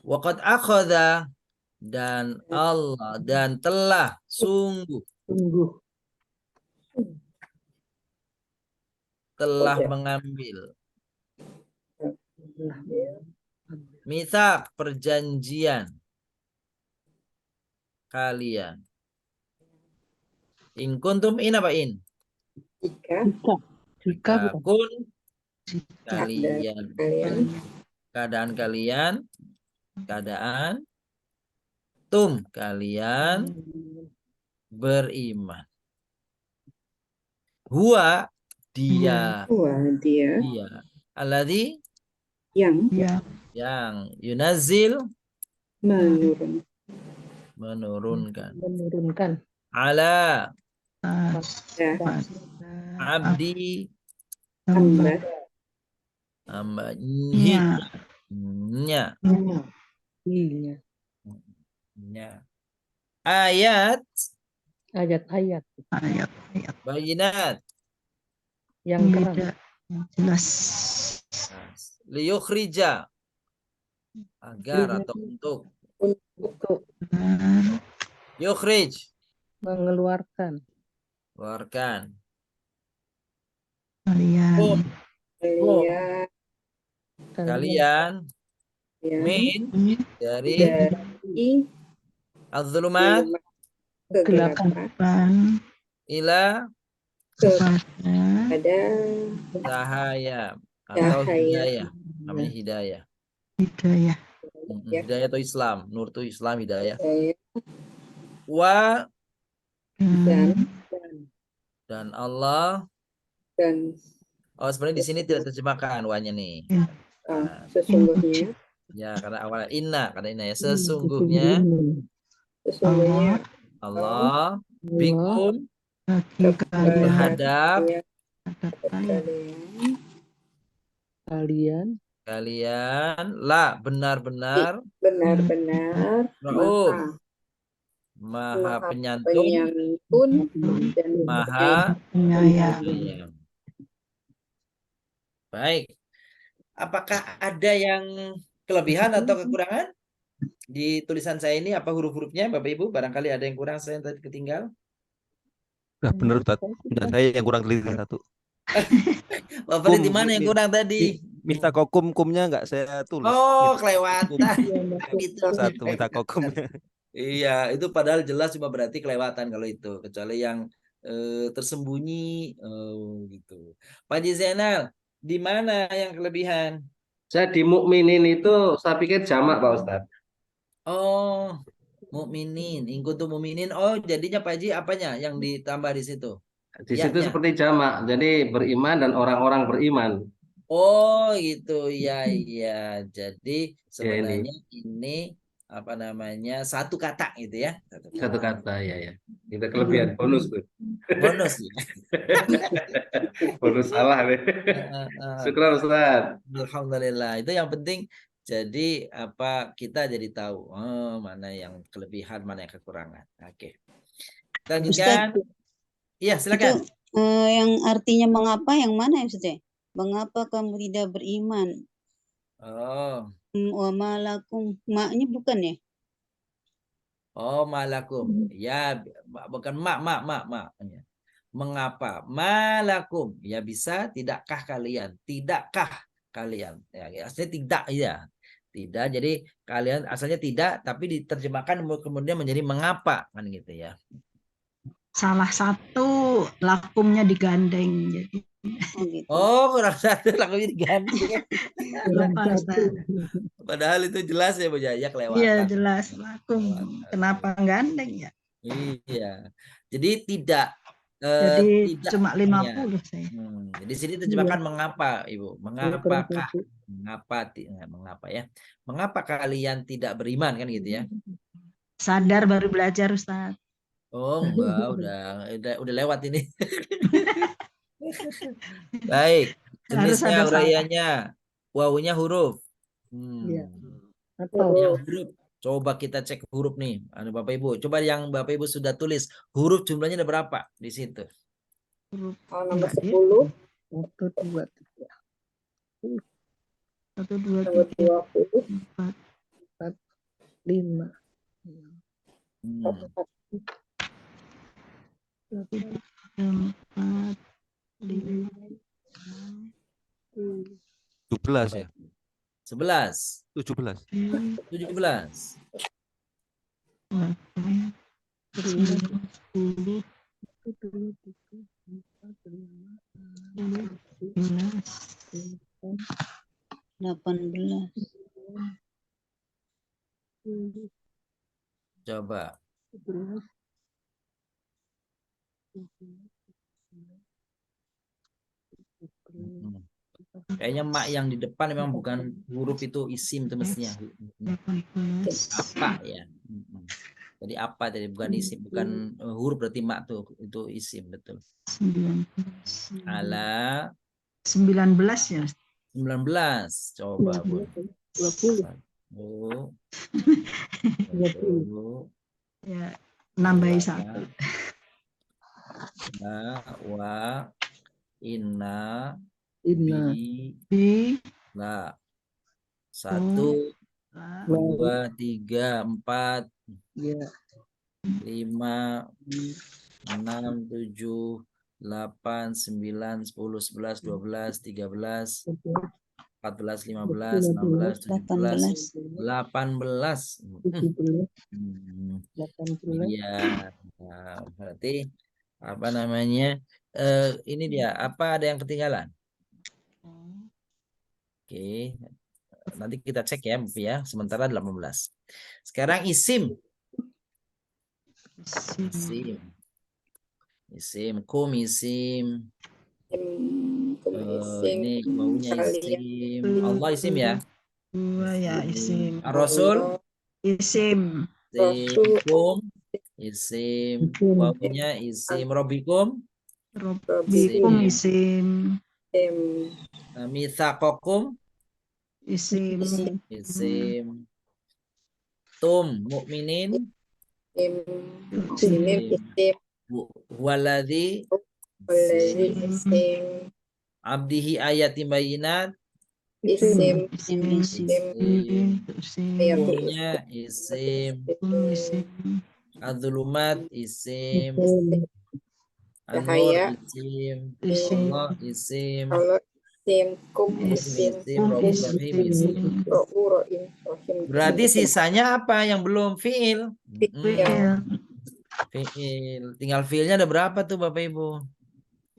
Waqad akhadha dan Allah dan telah sungguh telah mengambil mitsaq perjanjian kalian. In kuntum in apa in? Jika bukan. Kun kalian. Keadaan kalian. Keadaan tum kalian beriman. Huwa dia. Alladzi yang yunazil menurunkan ala abdi hambanya ayat Ayat-ayat bayinat yang terang. liyukhrija agar atau untuk yukhrij Mengeluarkan keluarkan kalian min dari az-zulumat kegelapan ila cahaya atau hidayah. Namanya hidayah. Hidayah atau Islam. Nur itu Islam, hidayah. Wa dan Allah. Oh, sebenarnya di sini tidak terjemahkan wanya nih. Sesungguhnya Ya, karena awalnya inna, karena inna ya sesungguhnya Allah bikum terhadap kalian lah benar-benar Rauf maha penyantun dan maha penyayang. Baik. Apakah ada yang kelebihan atau kekurangan di tulisan saya ini? Apa huruf-hurufnya Bapak Ibu? Barangkali ada yang kurang, saya tadi ketinggal. Nah, benar Ustaz. Nah, saya yang kurang teliti satu. Bapak di mana yang kurang tadi? Minta kumnya nggak saya tulis. Oh, kelewatan. Gitu. Satu minta kokumnya. Iya, itu padahal jelas cuma berarti kelewatan kalau itu. Kecuali yang tersembunyi gitu. Pak Haji Zainal, di mana yang kelebihan? Saya di mukminin itu saya pikir jamak Pak Ustadz. Oh, mukminin, in kuntum mukminin. Oh, jadinya Pak Haji apanya yang ditambah di situ? Di situ Ya-nya. seperti jamak, jadi beriman dan orang-orang beriman. Oh, gitu. Ya. Jadi sebenarnya ini apa namanya? Satu kata gitu ya. Satu kata ya. Itu kelebihan bonus tuh. Bonus. Bonus salah nih. Syukur Ustaz. Alhamdulillah. Itu yang penting. Jadi apa kita jadi tahu mana yang kelebihan, mana yang kekurangan. Oke. Lanjutkan. Iya, silakan. Itu, yang artinya mengapa yang mana ya Ustaz? Mengapa kamu tidak beriman? Oh. Wa malakum, maknya bukan ya? Oh, malakum. Ya, bukan mak. Mengapa? Malakum. Ya bisa, tidakkah kalian? Tidakkah kalian? Ya, asalnya tidak ya. Tidak, jadi kalian asalnya tidak, tapi diterjemahkan kemudian menjadi mengapa kan gitu ya. salah satu lakumnya digandeng. Jadi Oh gitu. Oh, kurang satu lagunya diganti. ya Pak Ustaz. Padahal itu jelas ya Bu ya, Iya kelewatan. jelas lakum. Kenapa gandeng ya? Iya. Jadi tidak Jadi tidak cuma ya. 50 saya. Di sini terjemahkan mengapa, Ibu? Mengapakah? Mengapa ya? Mengapa kalian tidak beriman kan gitu ya? Sadar baru belajar Ustaz. Oh, enggak, udah lewat ini. Baik, Harus jenisnya ada salah. uraiannya. Wawunya huruf. Iya. Atau Yang huruf. Coba kita cek huruf nih, Bapak Ibu. Coba yang Bapak Ibu sudah tulis, huruf jumlahnya ada berapa di situ? Nomor 10, 1, 2, 3, 1, 2, nomor 3, 20, 4, 5. 4, 5, 17 ya. 11, 17. 17. 8, 9, 10, 18. Coba. Kayaknya mak yang di depan memang bukan huruf itu isim itu mestinya. Apa ya? Jadi apa tadi bukan isim, bukan huruf berarti mak tuh itu isim betul. 19. Ala 19 ya. 19. Coba Bu. 20. 20. Ya, nambahi 1. Wa inna Bi la 1 2 3 4 Ya. 5 6 7 8 9 10 11 12 13 14 15 16 17 18. Iya. Nah, berarti apa namanya? Ini dia, apa ada yang ketinggalan? Oke. Nanti kita cek ya, Bu ya. Sementara 18. Sekarang isim. Isim, kum isim. Ini maunya isim. Allah isim ya. Dua ya isim. Ar-Rasul Isim. kum isim. Wawunya isim. Rabbikum Rabbikum isim. Mitsaqakum Isim. isim. Tum mukminin Isim. Waladhi abdihi ayatim bayinat Isim. kumnya isim. Adzulumat isim. Anur isim. Allah isim. Kum isim. Rahim isim. Berarti sisanya apa yang belum fiil? Fiil. Tinggal fiilnya ada berapa tuh Bapak Ibu?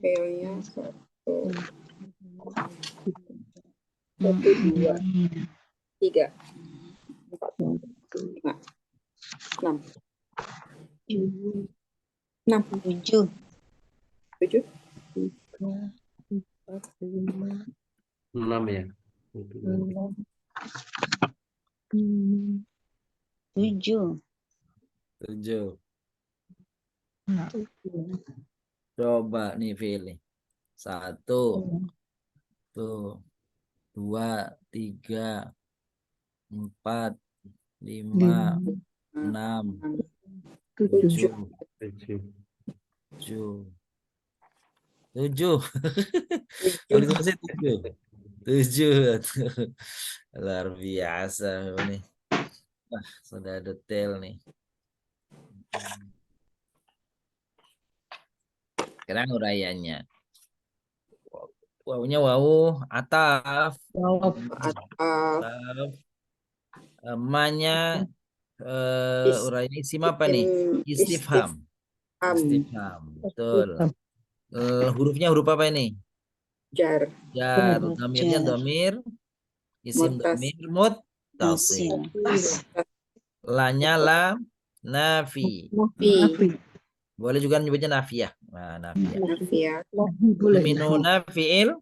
Fiilnya 1, 2, 3, 4, 5, 6. 7. 7. 6 ya. 7. 7. Coba nih pilih. 1 tuh 2 3 4 5 6 7 Kalau ditulisnya 7 luar biasa ini. Wah, sudah detail nih. Sekarang uraiannya. Wawunya wawu ataf. Manya uraian isim apa nih? Istifham. Istifham. Betul. Hurufnya huruf apa ini? Jar. Jar. Huruf Dhamirnya jar. dhamir. Isim Mutas. dhamir muttasil. Lanya lam nafi. Fi. Boleh juga nyebutnya nafiyah. Nah, nafiyah. Nafiyah. Boleh. Minuna fi'il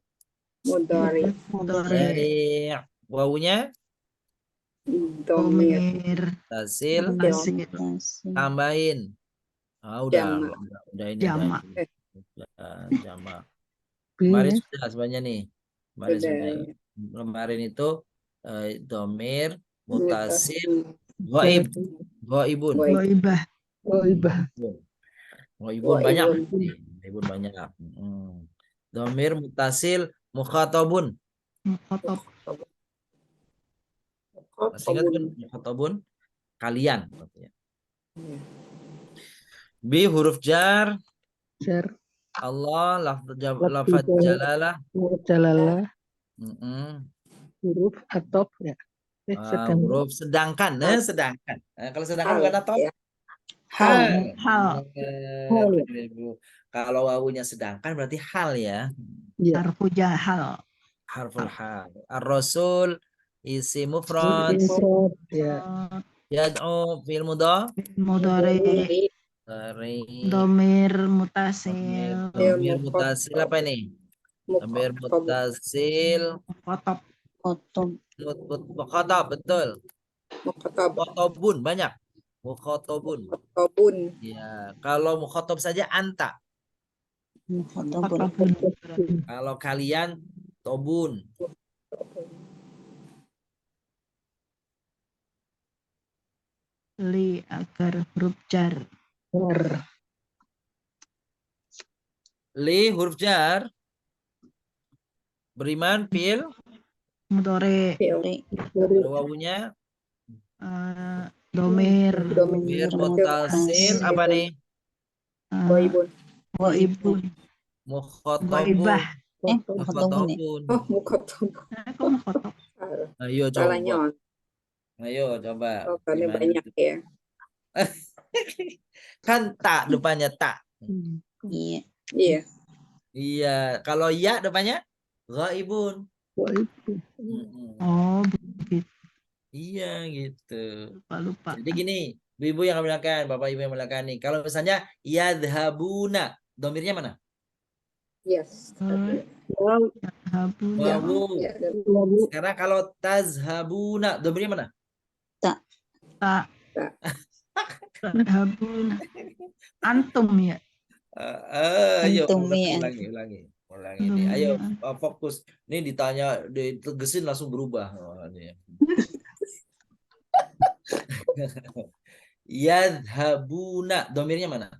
Mudhari. dari wawunya Domir. tasil Tasil. tambahin. Udah ini Jamak. udah jamak. Kemarin sudah sebenarnya nih. Kemarin sudah. Kemarin itu domir mutasil ghaib. Ghaibun. Goibah. Ghaibun banyak. Ghaibun banyak. Domir mutasil mukhatabun. Mukhatab. Masih ingat kan mukhatabun? Kalian. B huruf jar. Jar. Allah lafaz jalalah. Jalalah. Huruf atop ya. Huruf sedangkan. Sedangkan. Kalau sedangkan bukan atop. Hal. Kalau wawunya sedangkan berarti hal ya. Harfu hal. Harful hal. Ar-Rasul isim mufrad. Yad'u fil Mudhari. Domir mutasil. Domir mutasil apa ini? Domir mutasil mukhatab, betul. Mukhatabun banyak. Mukhatabun. Ya, kalau mukhatab saja anta. Kalau kalian tobun. Li agar huruf jar. Li huruf jar. Beriman fil Mudhari. wawunya Domir. mutasil apa nih? Ghaibun. Mukhatabun. Mukhatabun. Mukhatab. Ayo coba. Ayo coba. Karena banyak ya. Kan tak depannya tak. Iya. Iya. Kalau ya depannya ghaibun. Oh, begitu. Iya gitu. Lupa. Jadi gini, ibu yang melakukan, bapak ibu yang melakukan nih. Kalau misalnya yadhabuna, domirnya mana? Yes. Wawu. Sekarang kalau tazhabuna, domirnya mana? Tak. Tazhabuna. Antum ya. Ayo Antum ya. ulangi ini. Ayo fokus. Ini ditanya, ditegesin langsung berubah. Yadhabuna, domirnya mana?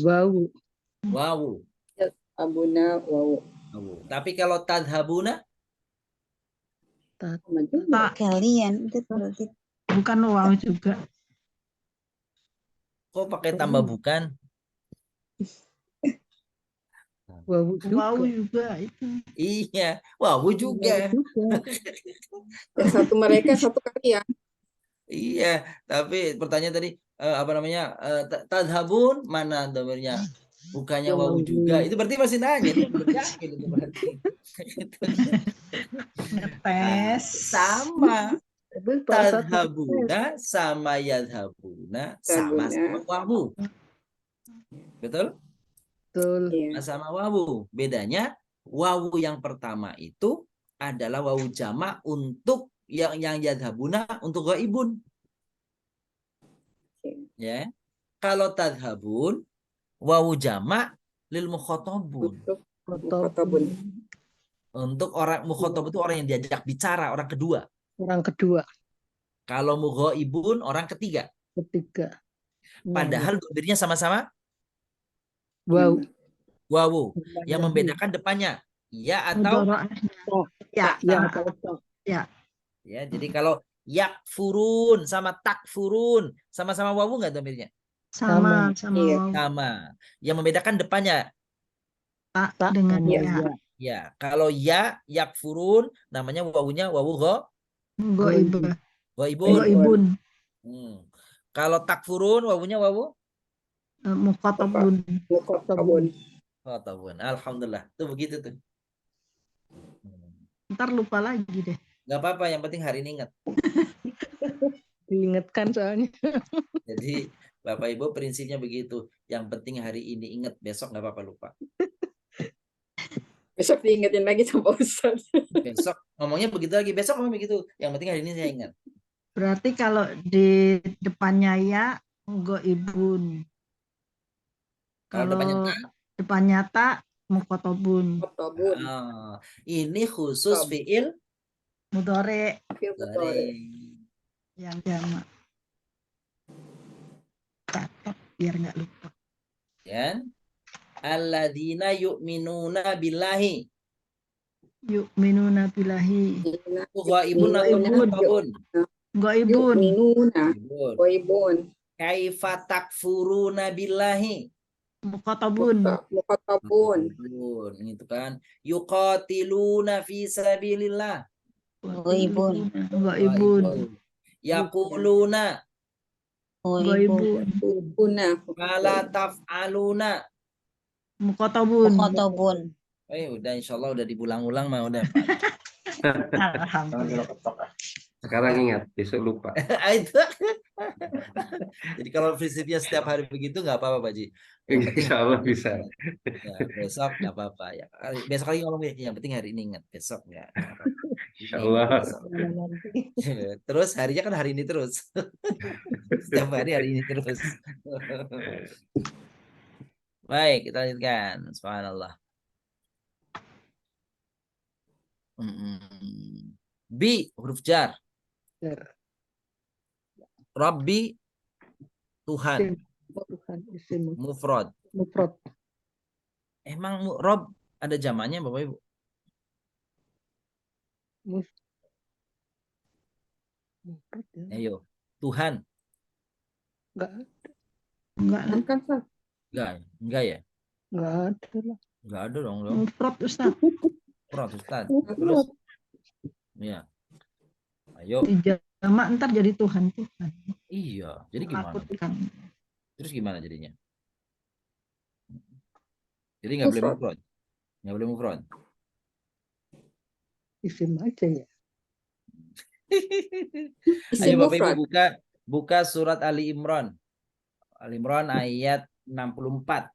Wawu. Abuna wawu. Tapi kalau tadhabuna? Kalian itu berarti bukan wawu juga. Kok pakai tambah bukan? Wawu juga itu. Iya, wawu juga. Yang satu mereka, satu kalian. Iya, tapi pertanyaan tadi apa namanya? Tadhabun mana domirnya? Bukannya wawu juga. Itu berarti masih nanya. Itu yakin itu berarti. Tes. Sama. Tadhabuna sama yadhabuna sama wawu. Betul? Betul. Sama wawu. Bedanya wawu yang pertama itu adalah wawu jamak untuk yang yadhabuna untuk ghaibun. Ya. Kalau tadhabun wawu jamak lil mukhatabun. Untuk orang mukhatab itu orang yang diajak bicara, orang kedua. Kalau mughaibun orang ketiga. Padahal domirnya sama-sama wawu. Yang membedakan depannya ya atau ya. Ya, jadi kalau yakfurun sama takfurun sama-sama wawu nggak domirnya? Sama. Yang membedakan depannya tak dengan ya. Ya, kalau ya yakfurun namanya wawunya wawu Ghaibun. Kalau takfurun wawunya wawu Muqatabun. Muqatabun. Khotabun. Alhamdulillah. Tuh begitu tuh. Ntar lupa lagi deh. Nggak apa-apa, yang penting hari ini ingat. Diingatkan soalnya. Jadi Bapak Ibu prinsipnya begitu. Yang penting hari ini ingat, besok nggak apa-apa lupa. Besok diingetin lagi sama Ustaz. Besok ngomongnya begitu lagi, besok ngomong begitu. Yang penting hari ini saya ingat. Berarti kalau di depannya ya, goibun. Kalau depannya tak, depannya tak, muqatabun. Muqatabun. ini khusus fiil Mudhari mudhari. yang jamak. Catat biar nggak lupa. Ya. Alladzina yu'minuna billahi. Yu'minuna billahi. Ghaibun atau muqatabun? Goibun. Yu'minuna. Goibun. Kaifa takfuruna billahi. Muqatabun. Muqatabun. Itu kan. Yuqatiluna fi sabilillah. Goibun. Goibun. Yaquluna. Goibun. Guna. Fala taf'aluna. Muqatabun. Muqatabun. Udah insyaallah udah diulang-ulang mah udah. Alhamdulillah. Sekarang ingat, besok lupa. Itu. Jadi kalau prinsipnya setiap hari begitu nggak apa-apa Pak Ji. Insya Allah bisa. Ya, besok nggak apa-apa ya. Besok lagi ngomong yang penting hari ini ingat, besok ya. Insya Allah. Terus harinya kan hari ini terus. Setiap hari ini terus. Baik, kita lanjutkan. Subhanallah. B huruf jar. Rabbi Tuhan. Tuhan isim Mufrad. mufrad. Emang Rob ada zamannya Bapak Ibu? Mufrad ya. Ayo, Tuhan. Enggak lah. Enggak ya? Enggak ada lah. Enggak ada dong. Mufrad Ustaz. Mufrad Ustaz. Terus ya. Ayo. Di jamak ntar jadi Tuhan. Iya, jadi gimana? Terus gimana jadinya? Jadi nggak boleh mufrad. Nggak boleh mufrad. Isim aja ya. Ayo Bapak Ibu buka surat Ali Imran. Ali Imran ayat 64.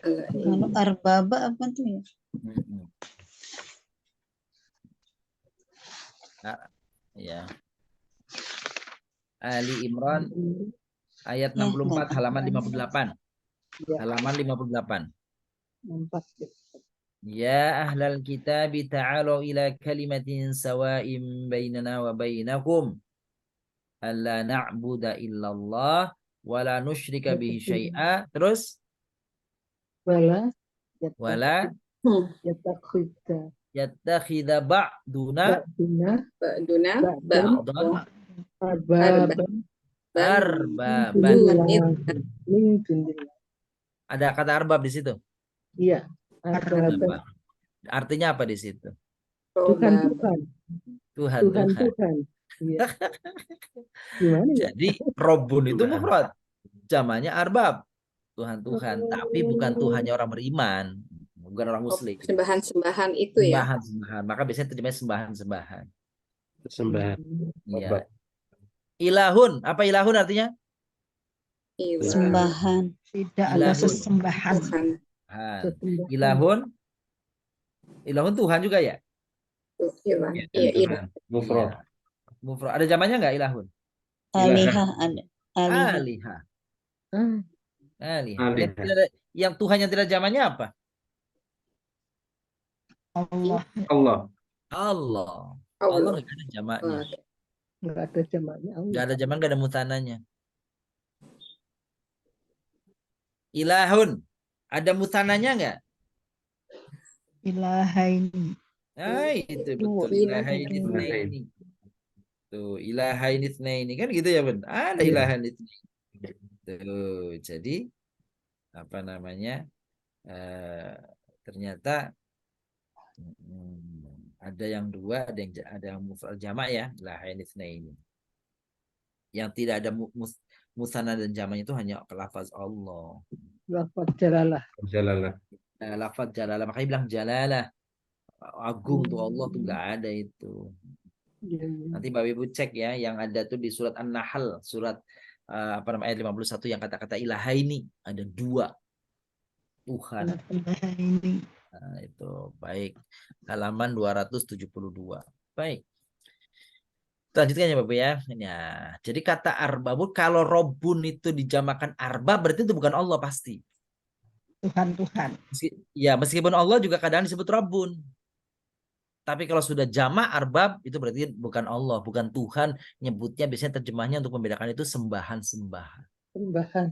Kalau arbaba apa tuh ya? Ya. Ali Imran ayat 64 halaman 58. Halaman 58. Ya ahlal kitab ta'alu ila kalimatin sawa'in bainana wa bainakum alla na'budu illallah wa la nusyrika bihi syai'a. Terus wala yattakhidha ba'duna arbaban. Ada kata arbab di situ? Iya. Artinya apa di situ? Tuhan. Iya. Gimana ya? Jadi Robun itu mufrad. Zamannya arbab. Tuhan. Tapi bukan Tuhannya orang beriman. Bukan orang muslim. Sembahan-sembahan itu ya? Sembahan. Maka biasanya terjemahnya sembahan-sembahan. Sembahan. Iya. Ilahun. Apa ilahun artinya? Sembahan. Tidak ada sesembahan. Ilahun Tuhan juga ya? Iya. Mufrad. Ada zamannya nggak ilahun? Alihah ada. Alihah. Yang Tuhan yang tidak zamannya apa? Allah. Allah nggak ada zamannya. Nggak ada zamannya. Nggak ada zaman, nggak ada mutananya. Ilahun. Ada mutananya nggak? Ilahaini. Itu betul. Ilahaini. Tuh, ilahaini itsnaini kan gitu ya, Ben? Ada ilahaini itsnaini. Tuh, jadi apa namanya? Ternyata ada yang dua, ada yang mufrad jamak ya, ilahaini itsnaini. Yang tidak ada Musanna dan jamaknya itu hanya lafaz Allah. Lafaz jalalah. Jalalah. Nah, lafaz jalalah, makanya bilang jalalah. Agung tuh Allah tuh nggak ada itu. Iya, iya. Nanti Bapak Ibu cek ya, yang ada tuh di surat An-Nahl, surat apa namanya ayat 51 yang kata-kata ilahaini ada 2 Tuhan. Ini Nah, itu baik. Halaman 272. Baik. Lanjutkan ya Bapak ya. Nah, jadi kata arbabun kalau robun itu dijamakan arbab berarti itu bukan Allah pasti. Tuhan. Ya, meskipun Allah juga kadang disebut robun. Tapi kalau sudah jamak arbab itu berarti bukan Allah, bukan Tuhan. Nyebutnya biasanya terjemahnya untuk membedakan itu sembahan-sembahan. Sembahan.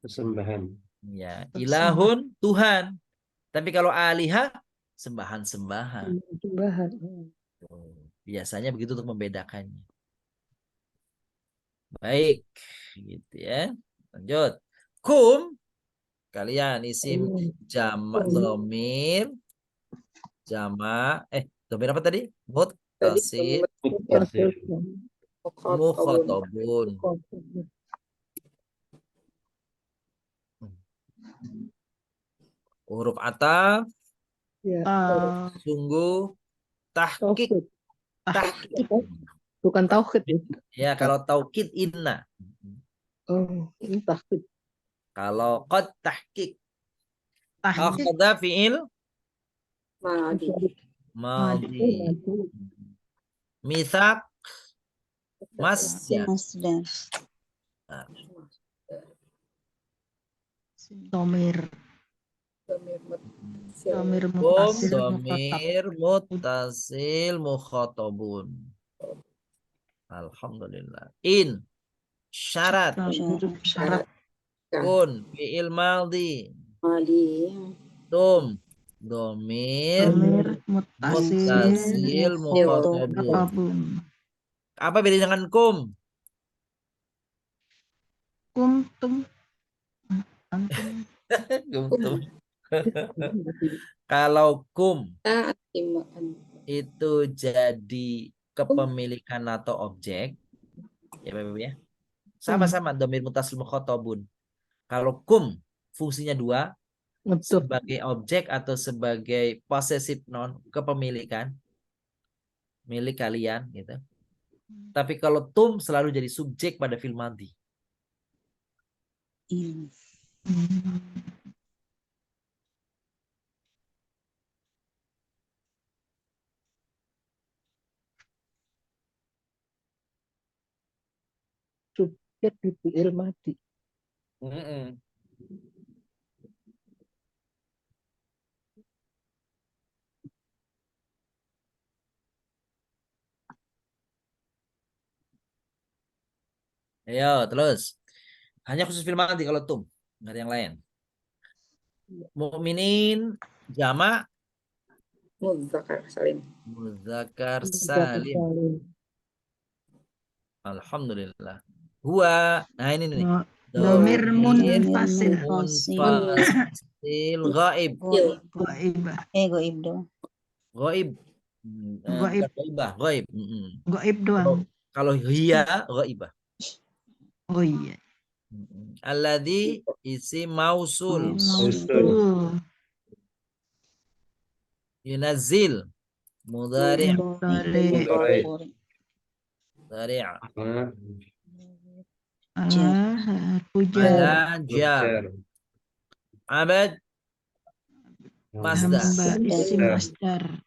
Persembahan. Ya, ilahun Tuhan. Tapi kalau alihah sembahan-sembahan. Sembahan. Biasanya begitu untuk membedakannya. Baik, gitu ya. Lanjut. Kum, kalian isim jamak domir, jamak, domir apa tadi? Muttasil, mukhatabun. Huruf ataf, Ya. sungguh, tahqiq. Tahqiq. Bukan tauhid ya. Ya, kalau taukid inna. Oh, ini tahqiq. Kalau qad tahqiq. Akhadha fi'il madhi. Mithaq masdar. domir Kum domir muttasil mukhatabun. Alhamdulillah. In syarat. Kun fi'il madhi. Tum domir muttasil mukhatabun. Apa beda dengan kum? Kuntum. Kum. Kalau kum itu jadi kepemilikan atau objek, ya Bapak ya, sama-sama domir muttasil mukhatabun. Kalau kum fungsinya 2, sebagai objek atau sebagai possessive noun, kepemilikan, milik kalian gitu. Tapi kalau tum selalu jadi subjek pada fi'il madhi. Subjek di fi'il madhi. Ayo terus. Hanya khusus fi'il madhi kalau tum, nggak ada yang lain. Mukminin jamak Muzakkar salim. Muzakkar salim. Alhamdulillah. Huwa, nah ini nih. Domir munfasil. Munfasil ghaib. Goib doang. Ghaib. Ghaib. Goib doang. Kalau hiya ghaibah. Oh iya. Alladzi isim mausul. Yunazzil mudhari'. Mudhari'. Pujar. Jar. Abad masdar. Isim masdar.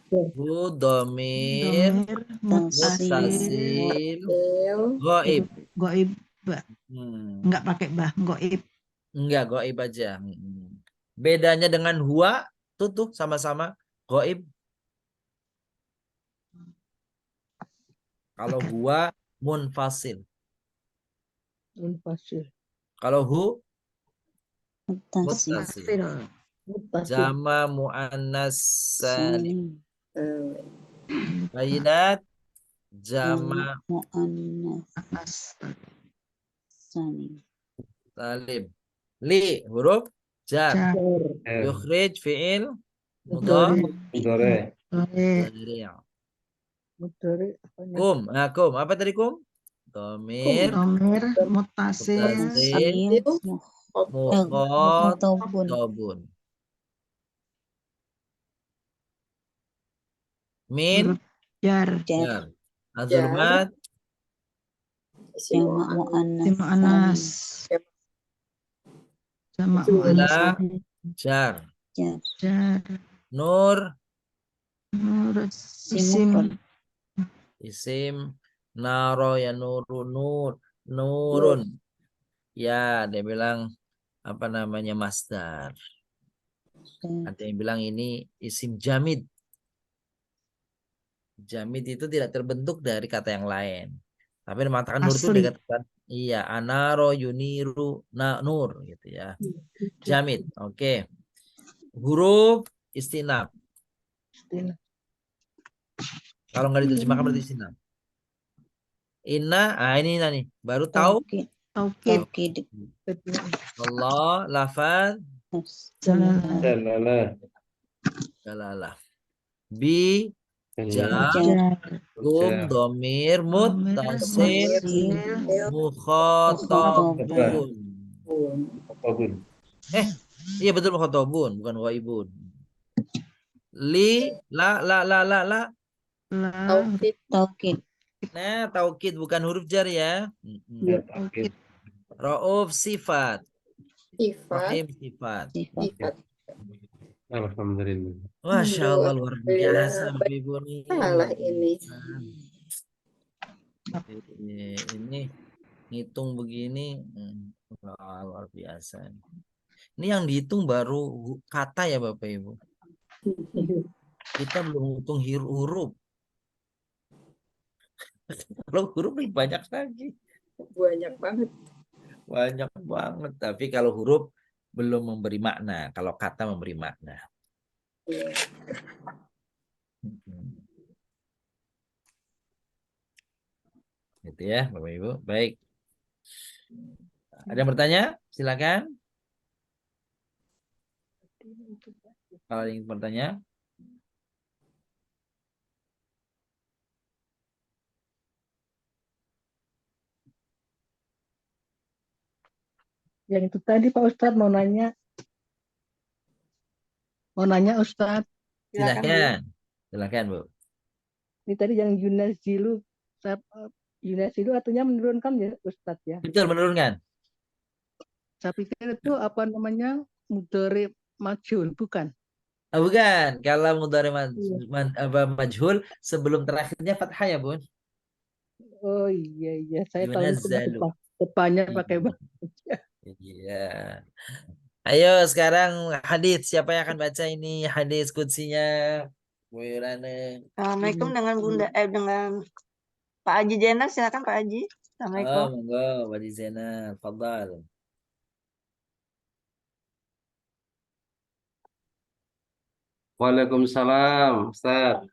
Hu domir muttasil ghaib. Goib. Enggak pakai bah, goib. Enggak, ghaib aja. Bedanya dengan huwa tuh sama-sama ghaib. Kalau huwa munfasil. Kalau hu muttasil. Jama muannas salim. Bayinat jama muannas salim. Salim. Li huruf jar. Yukhrij fi'il mudhari'. Kum. Nah, kum. Apa tadi kum? Domir. Domir mutasil Mutasil. Mutobun. Mukhotobun. Min. huruf jar Jar. Azulmat. Jamak muannas muannas jamak muannas Ila. Jar. salim. jar Nur. nur Simufrad. Isim. Naro ya nuru nur. Nurun. Ya, dia bilang apa namanya masdar. Ada yang bilang ini isim jamid. Jamid itu tidak terbentuk dari kata yang lain. Tapi mengatakan nur itu Asli. dikatakan iya, anaro yuniru na nur gitu ya. Jamid. Oke. Huruf istinaf. Kalau nggak diterjemahkan berarti istinaf. Inna, ini nih. Baru tahu. Taukid Allah, lafaz, jalalah jalalah. Bi, jar, jar gum, domir, muttasil, mukhatabun. Iya betul mukhatabun, bukan ghaibun. Li, la. la Taukid. Nah, taukid bukan huruf jar ya. taukid Rauf sifat. Sifat. Rahim sifat. Alhamdulillah. Masya Allah luar biasa Bapak Ibu nih. Salah ini. Ini ngitung begini luar biasa. Ini yang dihitung baru kata ya Bapak Ibu. Kita belum hitung huruf. Kalau huruf lebih banyak lagi. Banyak banget. Banyak banget. Tapi kalau huruf belum memberi makna. Kalau kata memberi makna. Gitu ya Bapak Ibu. Baik. Ada yang bertanya? Silakan. Kalau ingin bertanya. Yang itu tadi Pak Ustadz mau nanya. Mau nanya Ustadz. Silakan. Silakan Bu. Ini tadi yang yunazilu. Yunazilu artinya menurunkan ya Ustadz ya. Betul menurunkan. Saya pikir itu apa namanya mudhari majhul, bukan? Oh, bukan. Kalau mudhari majhul sebelum terakhirnya fathah ya Bun. Oh iya saya tahu Yunazzalu. depannya pakai bang. Iya. Ayo sekarang hadis. Siapa yang akan baca ini hadis kutsinya? Bu Irane. Assalamualaikum dengan dengan Pak Haji Jenar, silakan Pak Haji. Assalamualaikum. Monggo Pak Zainal, fadhal. Waalaikumsalam, Ustaz.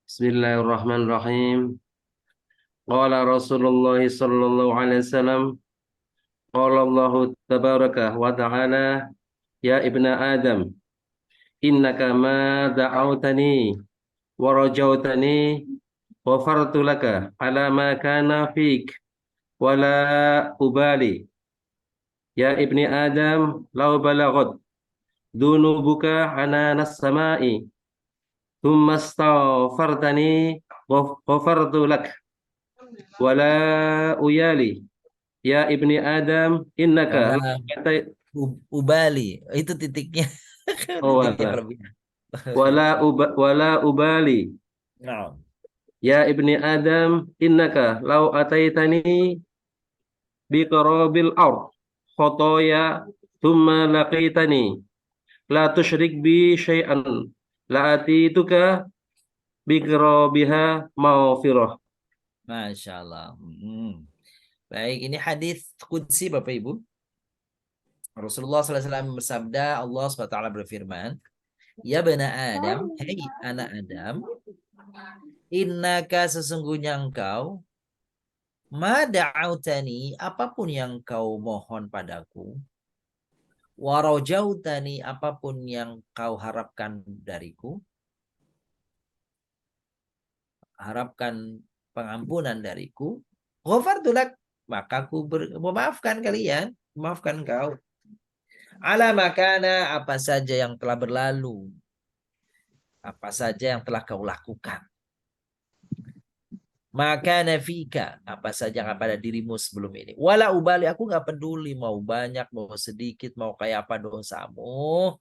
Bismillahirrahmanirrahim. Qala Rasulullah sallallahu alaihi wasallam, qala Allah tabaraka wa ta'ala, ya ibna Adam, innaka ma da'awtani wa rajautani ghafartu laka ala ma kana fik wa la ubali. Ya ibni Adam, law balagat dunubuka ananas samai thumma astaghfartani ghafartu lak wala uyali. Ya ibni Adam, innaka ubali. Itu titiknya. wala ubali. Nah. Ya ibni Adam, innaka law ataitani biqarabil ard khotoya thumma laqitani la tusyrik bi syai'an la atituka biqarabiha maghfirah. Masya Allah. Baik, ini hadis qudsi Bapak Ibu. Rasulullah SAW bersabda, Allah SWT berfirman, ya bana Adam, hei anak Adam, innaka sesungguhnya engkau, ma da'autani, apapun yang kau mohon padaku, warajautani, apapun yang kau harapkan dariku, harapkan pengampunan dariku, ghafartu lak, maka aku memaafkan kalian, memaafkan kau. Ala makana, apa saja yang telah berlalu, apa saja yang telah kau lakukan. Maka nafika, apa saja yang pada dirimu sebelum ini. Wala ubali, aku nggak peduli mau banyak, mau sedikit, mau kayak apa dosamu.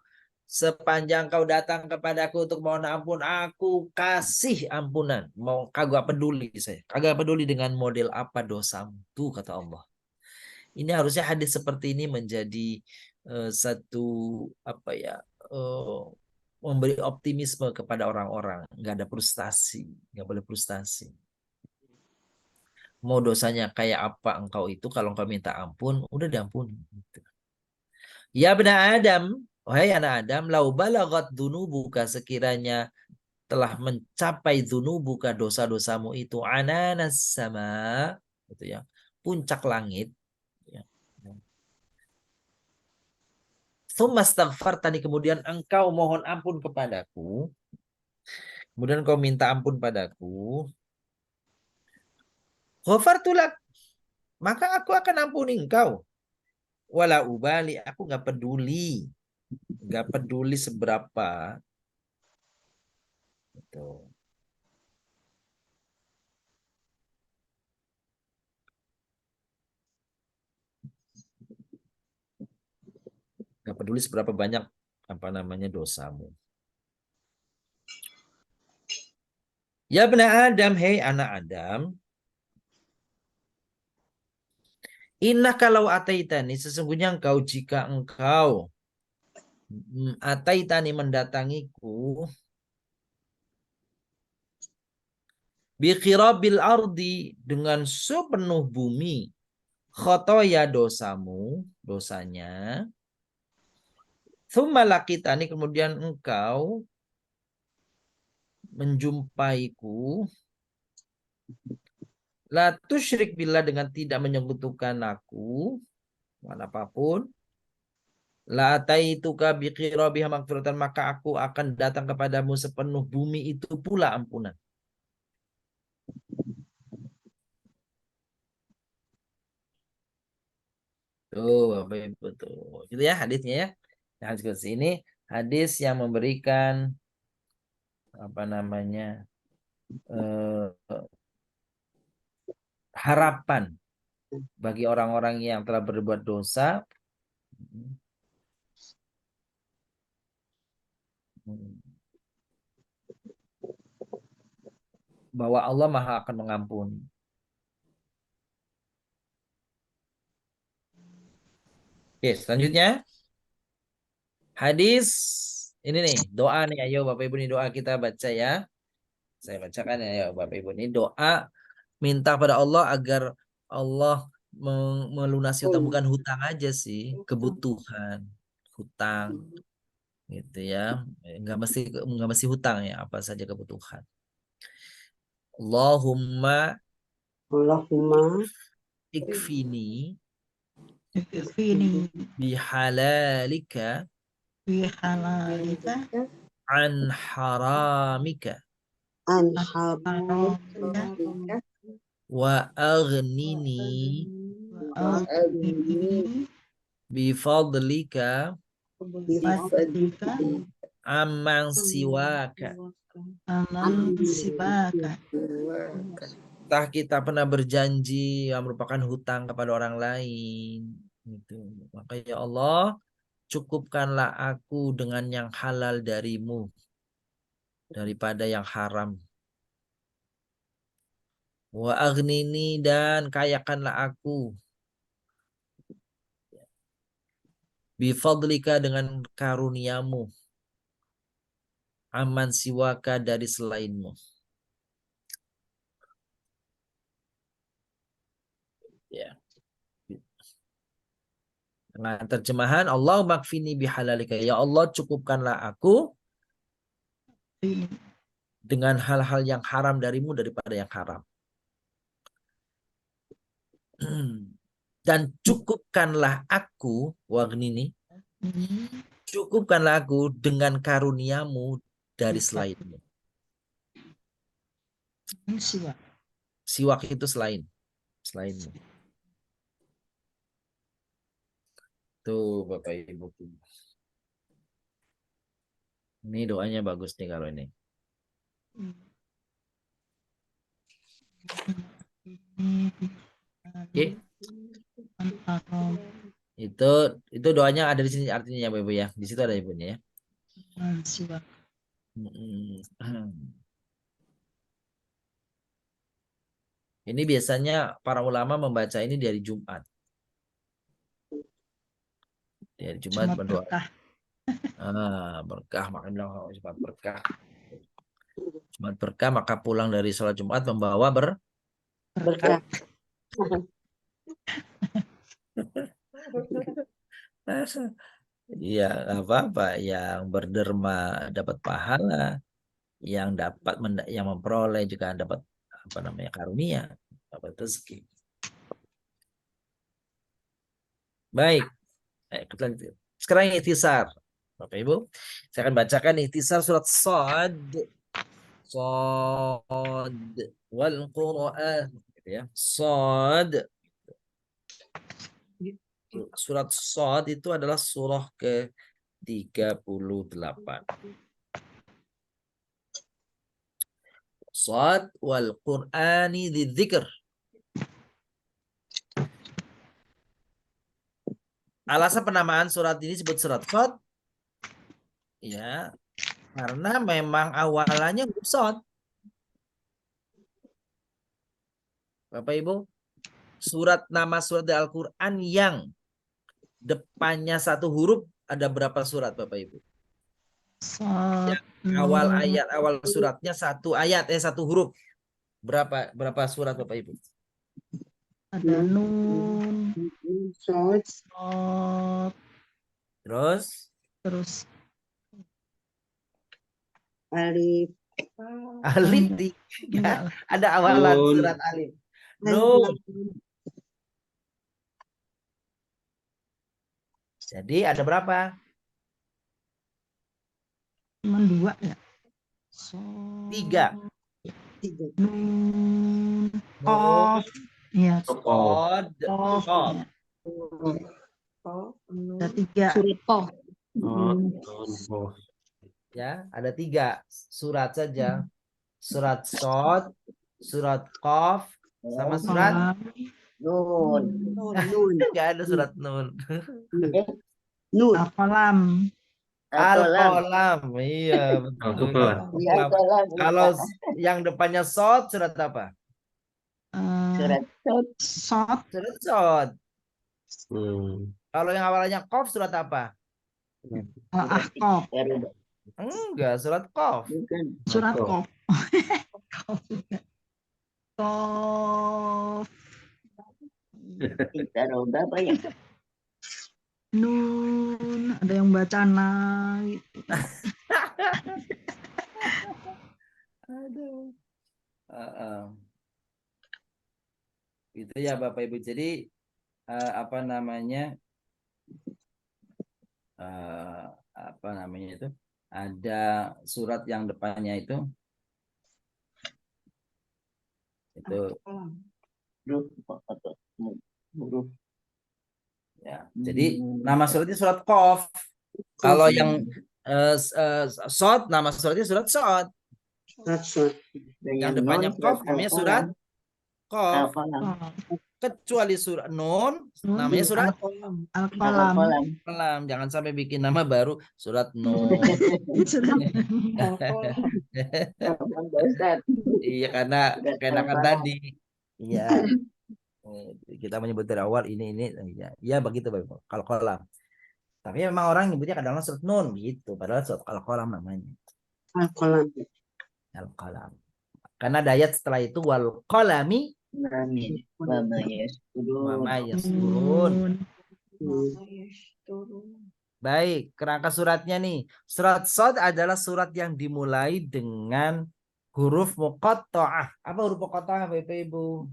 Sepanjang kau datang kepadaku untuk mohon ampun, aku kasih ampunan. Mau kagak peduli saya, kagak peduli dengan model apa dosamu. Tuh kata Allah. Ini harusnya hadis seperti ini menjadi satu apa ya, memberi optimisme kepada orang-orang. Nggak ada frustasi, nggak boleh frustasi. Mau dosanya kayak apa engkau itu, kalau engkau minta ampun, udah diampuni. Ya benar Adam, wahai anak Adam, lau balagat dunubuka, sekiranya telah mencapai dunubuka, dosa-dosamu itu, ananas sama, gitu ya, puncak langit. Ya. Tadi kemudian engkau mohon ampun kepadaku, kemudian kau minta ampun padaku, ghafartulak, maka aku akan ampuni engkau. Wala ubali, aku nggak peduli seberapa itu. Nggak peduli seberapa banyak apa namanya dosamu. Ya benar Adam, hei anak Adam, inna kalau ataitani, sesungguhnya engkau, jika engkau ataitani mendatangiku, biqirabil ardi, dengan sepenuh bumi, khotoya dosamu, dosanya, thumma lakitani, kemudian engkau menjumpaiku, la tusyrik billah, dengan tidak menyekutukan aku, manapun, la ataituka biqirabiha maghfiratan, maka aku akan datang kepadamu sepenuh bumi itu pula ampunan. Tuh, Bapak Ibu tuh. Gitu ya hadisnya ya. Nah, hadis ini hadis yang memberikan apa namanya? Harapan bagi orang-orang yang telah berbuat dosa, bahwa Allah Maha akan mengampuni. Oke, selanjutnya hadis ini nih, doa nih, ayo Bapak Ibu, nih doa kita baca ya. Saya bacakan ya, ayo Bapak Ibu, ini doa minta pada Allah agar Allah melunasi hutang, bukan hutang aja sih, kebutuhan, hutang gitu ya. Nggak mesti hutang ya, apa saja kebutuhan. Allahumma ikfini bihalalika an haramika wa aghnini bifadlika amman siwaka. Entah kita pernah berjanji yang merupakan hutang kepada orang lain gitu. Maka ya Allah, cukupkanlah aku dengan yang halal darimu daripada yang haram. Wa aghnini, dan kayakanlah aku bifadlika, dengan karuniamu, aman siwaka, dari selainmu. Ya. Dengan terjemahan Allahumma kfini bihalalika, ya Allah cukupkanlah aku dengan hal-hal yang haram darimu daripada yang haram. Dan cukupkanlah aku, wagnini, cukupkanlah aku dengan karuniamu dari selainmu. Siwak. Siwak itu selain. Tuh Bapak Ibu. Ini doanya bagus nih kalau ini. Oke. Itu doanya ada di sini artinya ya Bapak Ibu ya. Di situ ada ibunya ya. Siwak. Ini biasanya para ulama membaca ini dari Jumat. Dari Jumat berdoa. Berkah. Berkah, maka bilang Jumat berkah. Jumat berkah, maka pulang dari sholat Jumat membawa Berkah. Iya, apa-apa. Yang berderma dapat pahala, yang yang memperoleh juga dapat karunia, dapat rezeki. Baik. Sekarang ikhtisar. Bapak Ibu, saya akan bacakan ikhtisar surat Shad. Shad wal Qur'an, gitu ya. Shad. Surat Shad itu adalah surah ke-38. Shad wal Qur'ani dzidzikr. Alasan penamaan surat ini disebut surat Shad ya, karena memang awalannya huruf Shad. Bapak Ibu, nama surat Al-Qur'an yang depannya satu huruf ada berapa surat Bapak Ibu? Awal suratnya satu huruf. Berapa surat Bapak Ibu? Ada nun, Shad, terus alif. Alif tiga. Ada awalan Nun. surat alif. Nun. Jadi ada berapa? cuma 2 ya. Tiga. Nun, Qaf. Iya, Qad, Qaf. Qaf. Ada 3. Surat Qaf. Ya, ada 3 surat saja. Surat Shad, surat Qaf, sama surat Nun. Enggak ada surat Nun. Nun. Al-Qalam. Al-Qalam. Iya, betul. Al-Qalam. Kalau yang depannya Shad, surat apa? Surat Shad. Shad. Surat Shad. Kalau yang awalnya Qaf, surat apa? Al-Ahqaf. Enggak, surat Qaf. Surat Qaf. Qaf. Kita berapa ya? Nun, ada yang baca naik. Aduh. Itu ya Bapak Ibu. Jadi itu ada surat yang depannya itu ya. Jadi nama suratnya surat Qaf. Kalau yang Shad, nama suratnya surat Shad. Yang depannya Qaf namanya surat Qaf. Kecuali surat Nun namanya surat Al-Qalam. Jangan sampai bikin nama baru surat Nun. Iya, karena kenakan tadi. Iya. Kita menyebut dari awal ini ya begitu Bapak. Kalau Qalam. Tapi memang orang nyebutnya kadang-kadang surat Nun gitu, padahal surat Al-Qalam namanya. Al-Qalam. Karena ada ayat setelah itu wal qalami Mama yasturun. Baik, kerangka suratnya nih. Surat Shad adalah surat yang dimulai dengan huruf muqatta'ah. Apa huruf muqatta'ah Bapak Ibu?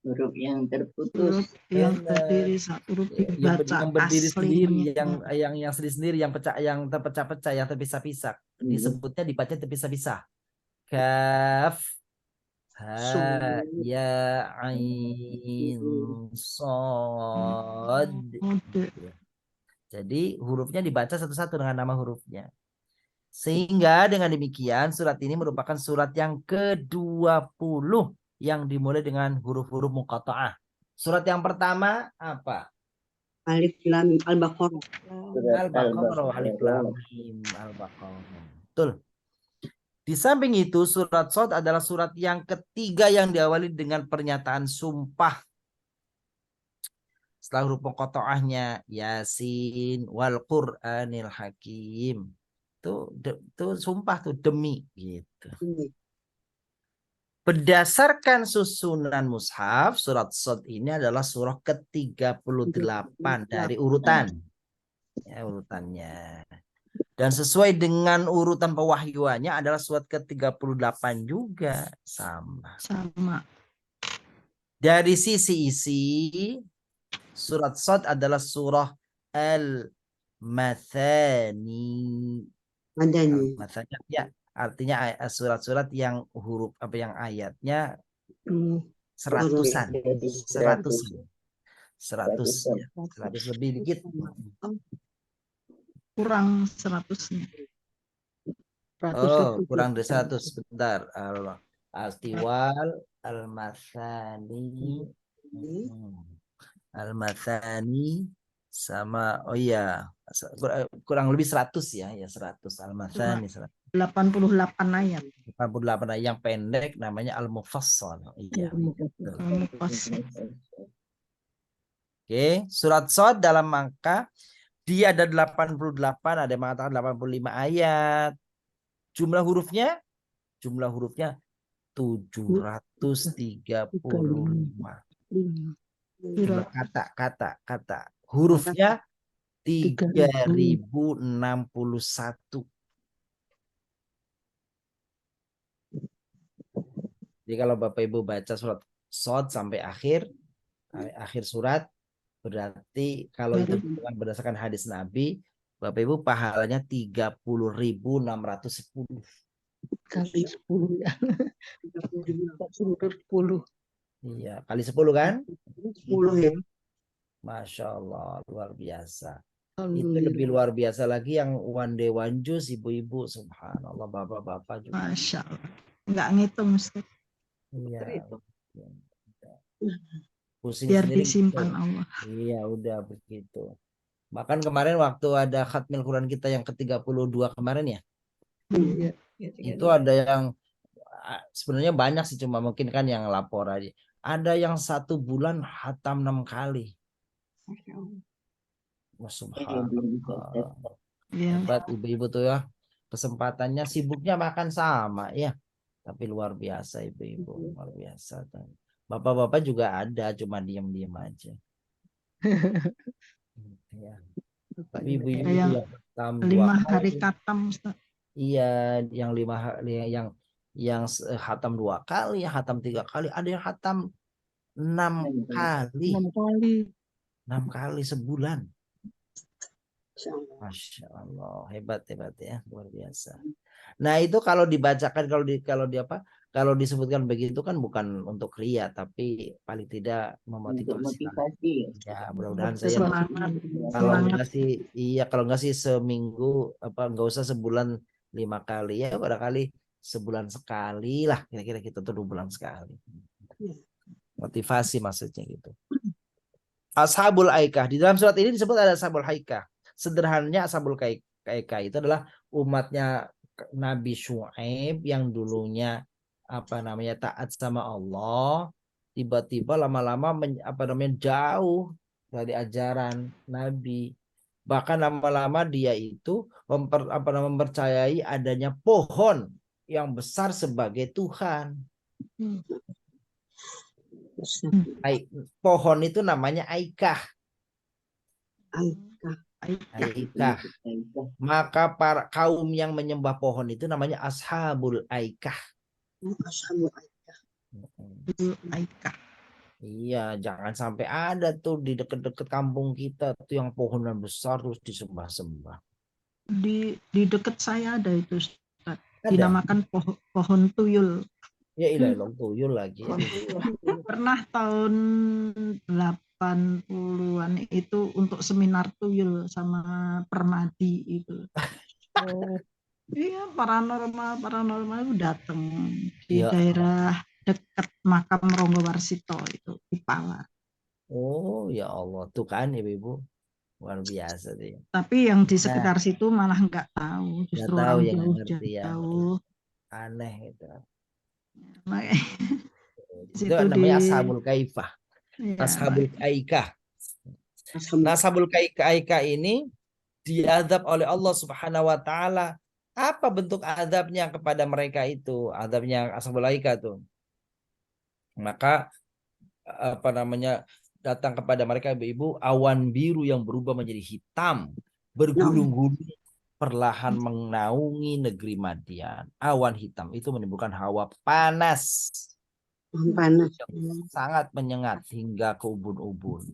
Huruf yang terputus. Yang terdiri satu huruf dibaca yang berdiri sendiri, asli. yang sendiri, yang terpecah-pecah, yang terpisah-pisah. Disebutnya dibaca terpisah-pisah. Kaf, Ha ya ain sod. Jadi hurufnya dibaca satu-satu dengan nama hurufnya. Sehingga dengan demikian surat ini merupakan surat yang ke-20 yang dimulai dengan huruf-huruf muqatta'ah. Surat yang pertama apa? Alif Lam Mim Al-Baqarah. Al-Baqarah, Alif Lam Mim Al-Baqarah. Betul. Di samping itu surat Shad adalah surat yang ketiga yang diawali dengan pernyataan sumpah. Setelah huruf muqatta'ahnya Yasin wal Qur'anil Hakim. Itu sumpah tuh demi gitu. Berdasarkan susunan mushaf, surat Shad ini adalah surah ke-38 dari urutan. Ya, urutannya. Dan sesuai dengan urutan pewahyuannya adalah surat ke-38 juga. Sama. Dari sisi isi, surat Shad adalah surah Al-Mathani. Al-Mathani, ya, artinya surat-surat yang huruf apa yang ayatnya seratusan, 100 lebih dikit. Kurang 100-nya. Oh, kurang dari 100. Sebentar. Al-Tiwal, Al-Mathani, Al-Mathani sama kurang lebih 100 ya, 100 Al-Mathani 100. 88 ayat. 88 ayat yang pendek namanya Al-Mufassal. Iya. Oke, surat Shad dalam angka dia ada 88, ada yang mengatakan 85 ayat. Jumlah hurufnya 735. Jumlah kata. Hurufnya 3061. Jadi kalau Bapak Ibu baca surat Shad sampai akhir surat, berarti kalau itu berdasarkan hadis Nabi, Bapak Ibu pahalanya 30.610. Kali 10 ya. 10. Iya, kali 10 kan? 10 ya. Masya Allah, luar biasa. Itu lebih luar biasa lagi yang one day one juice, ibu-ibu, subhanallah, bapak-bapak juga. Masya Allah. Nggak ngitung, Ustaz. Iya. Pusing Biar sendiri disimpan gitu. Allah. Iya, udah begitu. Bahkan kemarin waktu ada khatmil Quran kita yang ke-32 kemarin ya. Iya. Itu ada yang sebenarnya banyak sih, cuma mungkin kan yang lapor aja. Ada yang 1 bulan hatam 6 kali. Subhanallah. Hebat ibu-ibu tuh ya. Kesempatannya sibuknya makan sama ya. Tapi luar biasa ibu-ibu, luar biasa. Bapak-bapak juga ada, cuma diam-diam aja. Ya. Tapi ibu-ibu yang yang hatam 5 hari khatam, Ustaz. Iya, yang 5 hari yang hatam 2 kali, yang hatam 3 kali, ada yang hatam 6 kali. 6 kali sebulan. Masya Allah, hebat ya, luar biasa. Nah itu kalau dibacakan, kalau disebutkan begitu kan bukan untuk ria, tapi paling tidak memotivasi. Ya, mudah-mudahan saya kalau nggak sih seminggu nggak usah sebulan 5 kali ya, barangkali sebulan sekali lah, kira-kira kita tuh 2 bulan sekali. Motivasi maksudnya gitu. Ashabul Aikah, di dalam surat ini disebut ada Ashabul Aikah. Sederhananya Ashabul Aikah itu adalah umatnya Nabi Syuaib yang dulunya taat sama Allah, tiba-tiba lama-lama jauh dari ajaran Nabi. Bahkan lama-lama dia itu mempercayai adanya pohon yang besar sebagai Tuhan. Pohon itu namanya Aikah. Maka para kaum yang menyembah pohon itu namanya Ashabul Aikah. Iya, jangan sampai ada tuh di dekat-dekat kampung kita tuh yang pohonan besar terus disembah-sembah. Di dekat saya ada itu, Ustaz. Dinamakan pohon tuyul. Ya ilah long tuyul lagi. Ya. Pernah tahun 80-an itu untuk seminar tuyul sama Permadi itu. Oh. Iya, paranormal itu datang di Ya. daerah dekat makam Ronggo Warsito itu di Pala. Oh ya Allah, tuh kan ibu-ibu luar biasa tuh. Tapi yang di Nah, sekitar situ malah nggak tahu, nggak justru tahu orang ya, nggak ngerti ya. jauh-jauh. Aneh itu. Makanya Itu situ namanya di ashabul kaifah, ya, ashabul kaikah. Nah, ashabul kaikah ini diadab oleh Allah Subhanahu wa taala. Apa bentuk adabnya kepada mereka itu? Adabnya ashabul aikah tuh. Maka apa namanya, datang kepada mereka ibu-ibu awan biru yang berubah menjadi hitam, bergulung-gulung perlahan menaungi negeri Madian. Awan hitam itu menimbulkan hawa panas. Panas. Sangat menyengat hingga ke ubun-ubun.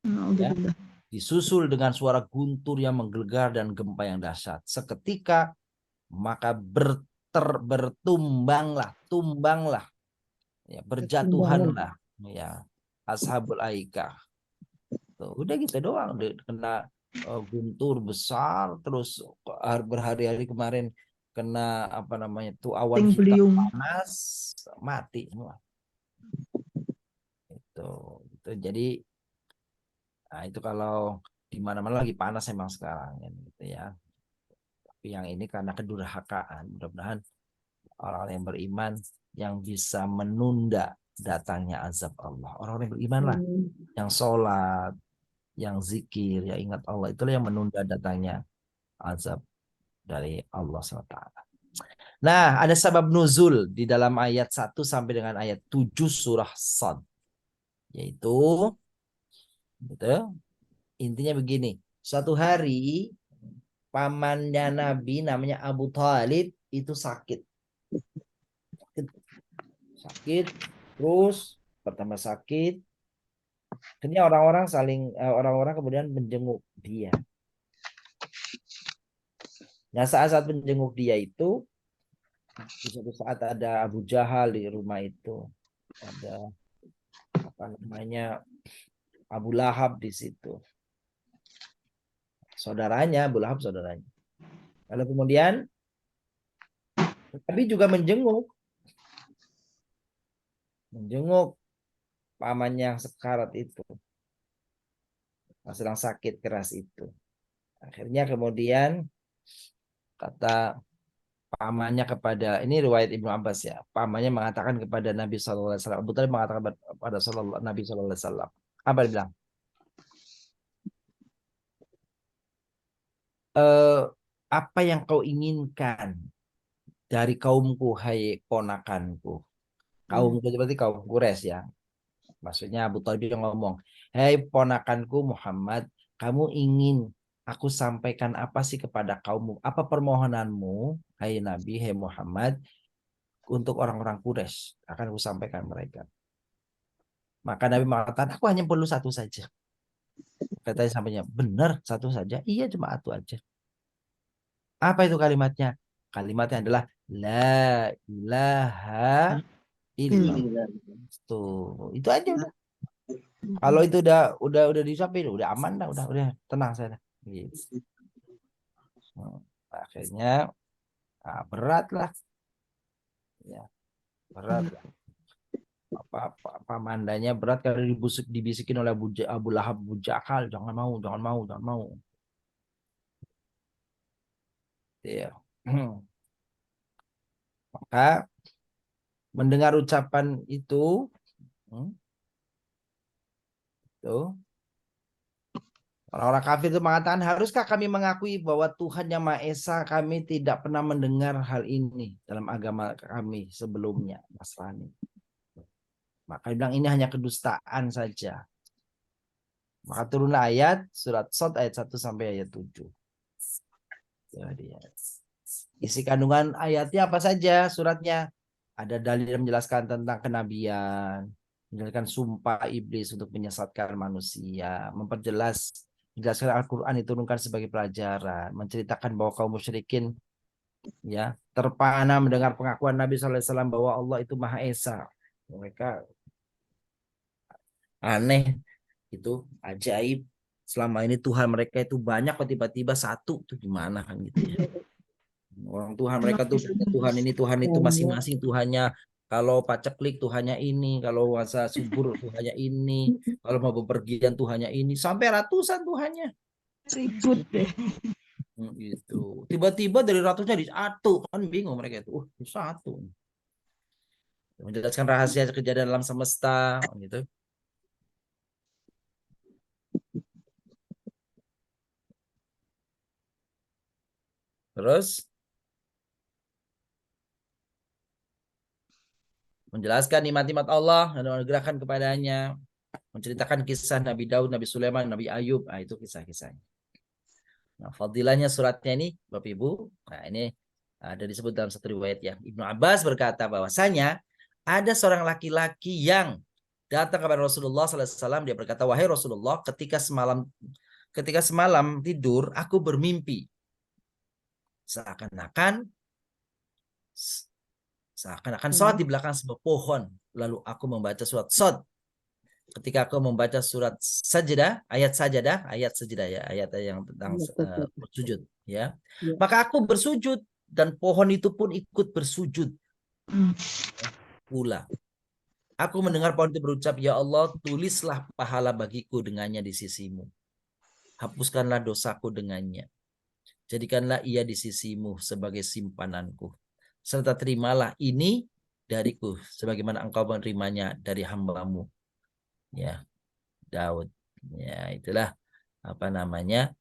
Ya. alhamdulillah. Disusul dengan suara guntur yang menggelegar dan gempa yang dahsyat. Seketika maka tumbanglah, ya, berjatuhanlah, ya, ashabul aikah. Tuh, udah gitu doang, udah kena guntur besar, terus berhari-hari kemarin kena apa namanya tuh awan Ting hitam beliung. panas, mati semua. Itu jadi, nah itu kalau di mana-mana lagi panas emang sekarang gitu ya. Tapi yang ini karena kedurhakaan, mudah-mudahan orang-orang yang beriman yang bisa menunda datangnya azab Allah. Orang-orang yang beriman lah, yang sholat, yang zikir, yang ingat Allah, itulah yang menunda datangnya azab dari Allah SWT. Nah, ada sabab nuzul di dalam ayat 1 sampai dengan ayat 7 surah Sad. Yaitu, gitu, intinya begini. Suatu hari, pamannya Nabi namanya Abu Thalib itu sakit. Terus pertama sakit, akhirnya orang-orang kemudian menjenguk dia. Nah, saat menjenguk dia itu, di suatu saat ada Abu Jahal di rumah itu, ada apa namanya Abu Lahab di situ, saudaranya Abu Lahab, saudaranya. Lalu kemudian Nabi juga menjenguk pamannya yang sekarat itu, yang sedang sakit keras itu. Akhirnya kemudian kata pamannya kepada, ini riwayat Ibnu Abbas ya, pamannya mengatakan kepada Nabi SAW, Abu Thalib mengatakan kepada Nabi SAW, apa dia bilang? Apa yang kau inginkan dari kaumku, hai ponakanku. Kaumku berarti kaum Quraisy ya. Maksudnya Abu Thalib yang ngomong, hai ponakanku Muhammad, kamu ingin aku sampaikan apa sih kepada kaummu? Apa permohonanmu, hai Nabi, hai Muhammad, untuk orang-orang Quraisy? Akan aku sampaikan mereka. Maka Nabi mengatakan, aku hanya perlu satu saja. Katanya sampainya, benar satu saja? Iya, cuma satu aja. Apa itu kalimatnya? Kalimatnya adalah la ilaha illallah. Tuh, itu aja udah. Kalau itu udah disuapin, udah aman dah, udah tenang saya. Gitu. Akhirnya berat lah. Ya, berat lah. Apa mandanya berat karena dibisikin oleh Abu Lahab, Abu Jahal, jangan mau. Ya. Maka mendengar ucapan itu, orang-orang kafir itu mengatakan, haruskah kami mengakui bahwa Tuhan yang Maha Esa, kami tidak pernah mendengar hal ini dalam agama kami sebelumnya, Nasrani. Maka bilang ini hanya kedustaan saja. Maka turunlah ayat surat Shad ayat 1 sampai ayat 7. Jadi, isi kandungan ayatnya apa saja suratnya? Ada dalil yang menjelaskan tentang kenabian, menjelaskan sumpah iblis untuk menyesatkan manusia, menjelaskan Al-Quran diturunkan sebagai pelajaran, menceritakan bahwa kaum musyrikin ya, terpana mendengar pengakuan Nabi SAW bahwa Allah itu Maha Esa. Mereka aneh, itu ajaib. Selama ini Tuhan mereka itu banyak, kok tiba-tiba satu tuh gimana kan gitu ya. Orang Tuhan mereka tuh Tuhan ini, Tuhan itu masing-masing Tuhannya. Kalau paceklik Tuhannya ini, kalau masa subur Tuhannya ini, kalau mau bepergian Tuhannya ini, sampai ratusan Tuhannya. Ribut deh. Gitu. Tiba-tiba dari ratusnya di satu, kan bingung mereka itu. Satu. Menjelaskan rahasia kejadian alam semesta, gitu. Terus menjelaskan nikmat-nikmat Allah dan menganugerahkan kepadanya, menceritakan kisah Nabi Daud, Nabi Sulaiman, Nabi Ayub. Nah, itu kisah-kisahnya. Nah, fadilahnya suratnya ini, Bapak Ibu. Nah, ini ada disebut dalam satu riwayat ya. Ibnu Abbas berkata bahwasanya ada seorang laki-laki yang datang kepada Rasulullah SAW. Dia berkata, wahai Rasulullah, ketika semalam tidur, aku bermimpi seakan-akan sholat di belakang sebuah pohon. Lalu aku membaca surat Shad. Ketika aku membaca surat Sajdah, ayat Sajdah ya, ayat yang tentang bersujud ya. Maka aku bersujud dan pohon itu pun ikut bersujud pula. Aku mendengar pohon itu berucap, ya Allah, tulislah pahala bagiku dengannya di sisimu. Hapuskanlah dosaku dengannya. Jadikanlah ia di sisimu sebagai simpananku. Serta terimalah ini dariku sebagaimana engkau menerimanya dari hambamu. Ya, Daud. Ya, itulah apa namanya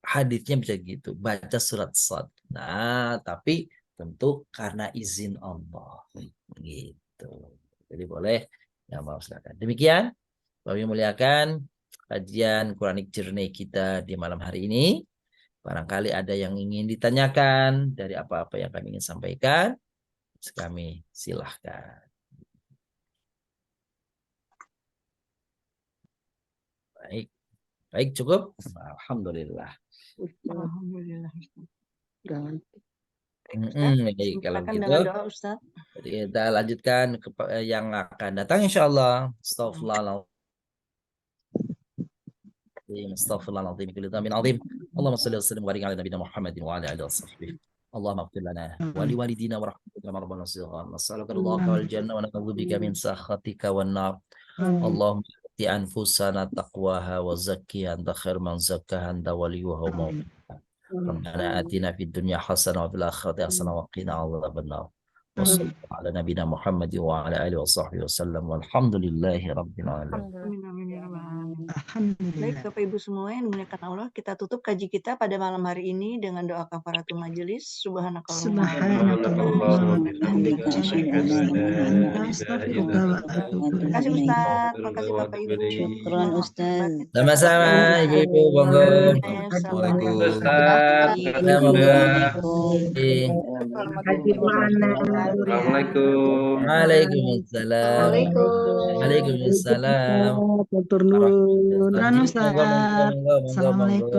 haditsnya bisa gitu. Baca surat Shad. Nah, tapi tentu karena izin Allah. Gitu. Jadi boleh. Ya, mau silakan. Demikian, Bapak yang muliakan kajian Quranic Journey kita di malam hari ini. Barangkali ada yang ingin ditanyakan dari apa-apa yang kami ingin sampaikan. Kami silahkan. Baik cukup. Alhamdulillah. Alhamdulillah. Baik, kalau begitu kita lanjutkan ke yang akan datang insyaallah. Astaghfirullahaladzim. Allahumma shalli wa sallim wa barik ala nabiyina Muhammadin wa ala alihi washabbihi. Allahumma ighfir lana wa li walidina wa rahmatina rabbana sighan. Nas'aluka ridhaka wal jannah wa na'udzu bika min sakhatika wan nar. Allahumma ati anfusana taqwaha wa zakkiha anta khairu man zakkaha anta waliyuha wa mawlaha. Rabbana atina fid dunya hasanah wa fil akhirati hasanah wa qina adzabannar. Wassallallahu ala nabiyina Muhammad wa ala alihi washabbihi wasallam. Walhamdulillahi rabbil alamin. Baik Bapak Ibu semua yang dimuliakan Allah, kita tutup kaji kita pada malam hari ini dengan doa kafaratul majelis. Terima kasih Ustaz, terima kasih Bapak Ibu. Syukran Ustaz. Sama-sama Ibu-ibu, monggo. Assalamualaikum. Waalaikumsalam. Waalaikumsalam. Assalamualaikum.